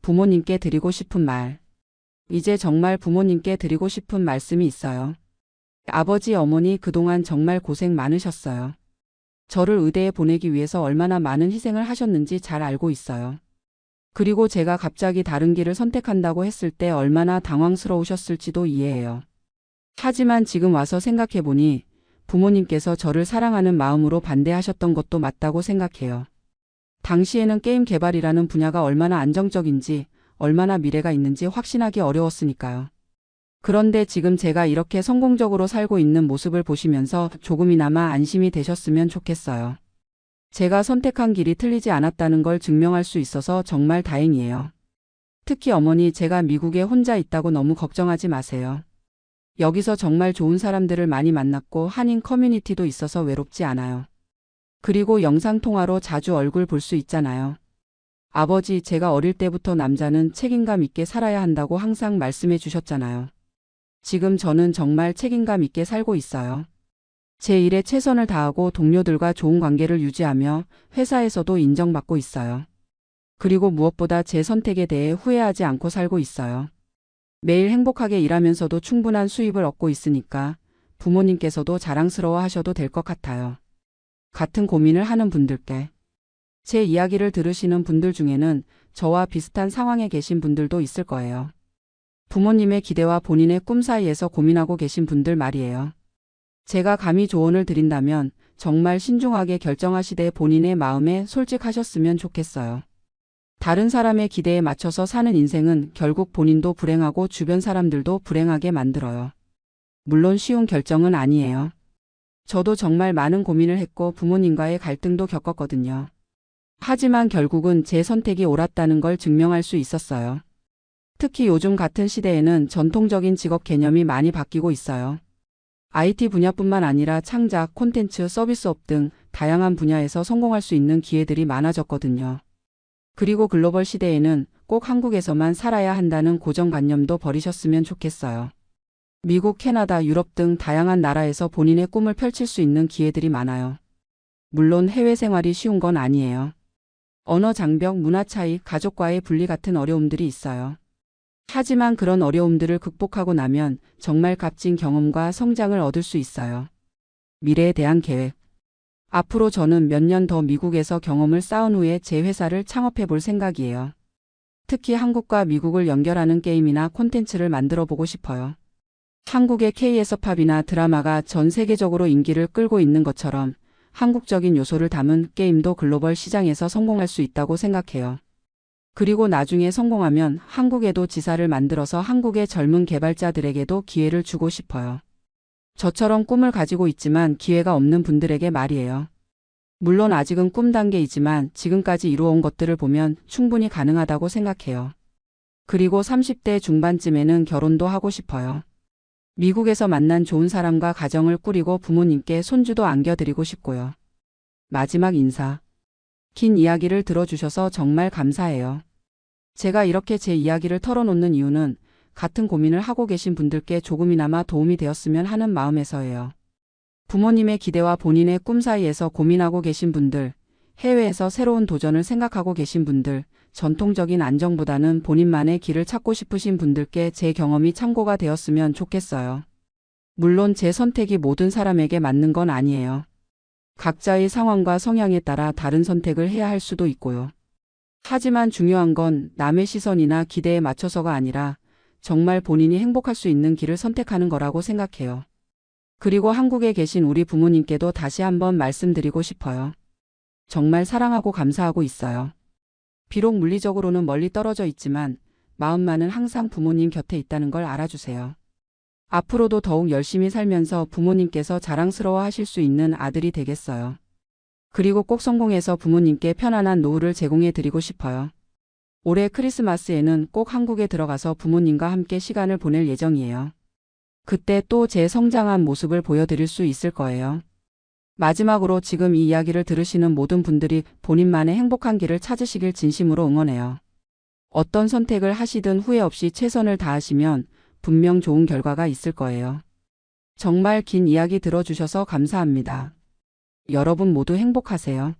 부모님께 드리고 싶은 말. 이제 정말 부모님께 드리고 싶은 말씀이 있어요. 아버지, 어머니 그동안 정말 고생 많으셨어요. 저를 의대에 보내기 위해서 얼마나 많은 희생을 하셨는지 잘 알고 있어요. 그리고 제가 갑자기 다른 길을 선택한다고 했을 때 얼마나 당황스러우셨을지도 이해해요. 하지만 지금 와서 생각해보니 부모님께서 저를 사랑하는 마음으로 반대하셨던 것도 맞다고 생각해요. 당시에는 게임 개발이라는 분야가 얼마나 안정적인지, 얼마나 미래가 있는지 확신하기 어려웠으니까요. 그런데 지금 제가 이렇게 성공적으로 살고 있는 모습을 보시면서 조금이나마 안심이 되셨으면 좋겠어요. 제가 선택한 길이 틀리지 않았다는 걸 증명할 수 있어서 정말 다행이에요. 특히 어머니, 제가 미국에 혼자 있다고 너무 걱정하지 마세요. 여기서 정말 좋은 사람들을 많이 만났고 한인 커뮤니티도 있어서 외롭지 않아요. 그리고 영상통화로 자주 얼굴 볼 수 있잖아요. 아버지, 제가 어릴 때부터 남자는 책임감 있게 살아야 한다고 항상 말씀해 주셨잖아요. 지금 저는 정말 책임감 있게 살고 있어요. 제 일에 최선을 다하고 동료들과 좋은 관계를 유지하며 회사에서도 인정받고 있어요. 그리고 무엇보다 제 선택에 대해 후회하지 않고 살고 있어요. 매일 행복하게 일하면서도 충분한 수입을 얻고 있으니까 부모님께서도 자랑스러워 하셔도 될 것 같아요. 같은 고민을 하는 분들께. 제 이야기를 들으시는 분들 중에는 저와 비슷한 상황에 계신 분들도 있을 거예요. 부모님의 기대와 본인의 꿈 사이에서 고민하고 계신 분들 말이에요. 제가 감히 조언을 드린다면 정말 신중하게 결정하시되 본인의 마음에 솔직하셨으면 좋겠어요. 다른 사람의 기대에 맞춰서 사는 인생은 결국 본인도 불행하고 주변 사람들도 불행하게 만들어요. 물론 쉬운 결정은 아니에요. 저도 정말 많은 고민을 했고 부모님과의 갈등도 겪었거든요. 하지만 결국은 제 선택이 옳았다는 걸 증명할 수 있었어요. 특히 요즘 같은 시대에는 전통적인 직업 개념이 많이 바뀌고 있어요. IT 분야뿐만 아니라 창작, 콘텐츠, 서비스업 등 다양한 분야에서 성공할 수 있는 기회들이 많아졌거든요. 그리고 글로벌 시대에는 꼭 한국에서만 살아야 한다는 고정관념도 버리셨으면 좋겠어요. 미국, 캐나다, 유럽 등 다양한 나라에서 본인의 꿈을 펼칠 수 있는 기회들이 많아요. 물론 해외 생활이 쉬운 건 아니에요. 언어 장벽, 문화 차이, 가족과의 분리 같은 어려움들이 있어요. 하지만 그런 어려움들을 극복하고 나면 정말 값진 경험과 성장을 얻을 수 있어요. 미래에 대한 계획. 앞으로 저는 몇 년 더 미국에서 경험을 쌓은 후에 제 회사를 창업해 볼 생각이에요. 특히 한국과 미국을 연결하는 게임이나 콘텐츠를 만들어 보고 싶어요. 한국의 K-에서팝이나 드라마가 전 세계적으로 인기를 끌고 있는 것처럼 한국적인 요소를 담은 게임도 글로벌 시장에서 성공할 수 있다고 생각해요. 그리고 나중에 성공하면 한국에도 지사를 만들어서 한국의 젊은 개발자들에게도 기회를 주고 싶어요. 저처럼 꿈을 가지고 있지만 기회가 없는 분들에게 말이에요. 물론 아직은 꿈 단계이지만 지금까지 이루어온 것들을 보면 충분히 가능하다고 생각해요. 그리고 30대 중반쯤에는 결혼도 하고 싶어요. 미국에서 만난 좋은 사람과 가정을 꾸리고 부모님께 손주도 안겨드리고 싶고요. 마지막 인사. 긴 이야기를 들어주셔서 정말 감사해요. 제가 이렇게 제 이야기를 털어놓는 이유는 같은 고민을 하고 계신 분들께 조금이나마 도움이 되었으면 하는 마음에서예요. 부모님의 기대와 본인의 꿈 사이에서 고민하고 계신 분들, 해외에서 새로운 도전을 생각하고 계신 분들, 전통적인 안정보다는 본인만의 길을 찾고 싶으신 분들께 제 경험이 참고가 되었으면 좋겠어요. 물론 제 선택이 모든 사람에게 맞는 건 아니에요. 각자의 상황과 성향에 따라 다른 선택을 해야 할 수도 있고요. 하지만 중요한 건 남의 시선이나 기대에 맞춰서가 아니라 정말 본인이 행복할 수 있는 길을 선택하는 거라고 생각해요. 그리고 한국에 계신 우리 부모님께도 다시 한번 말씀드리고 싶어요. 정말 사랑하고 감사하고 있어요. 비록 물리적으로는 멀리 떨어져 있지만 마음만은 항상 부모님 곁에 있다는 걸 알아주세요. 앞으로도 더욱 열심히 살면서 부모님께서 자랑스러워 하실 수 있는 아들이 되겠어요. 그리고 꼭 성공해서 부모님께 편안한 노후를 제공해 드리고 싶어요. 올해 크리스마스에는 꼭 한국에 들어가서 부모님과 함께 시간을 보낼 예정이에요. 그때 또 제 성장한 모습을 보여드릴 수 있을 거예요. 마지막으로 지금 이 이야기를 들으시는 모든 분들이 본인만의 행복한 길을 찾으시길 진심으로 응원해요. 어떤 선택을 하시든 후회 없이 최선을 다하시면 분명 좋은 결과가 있을 거예요. 정말 긴 이야기 들어주셔서 감사합니다. 여러분 모두 행복하세요.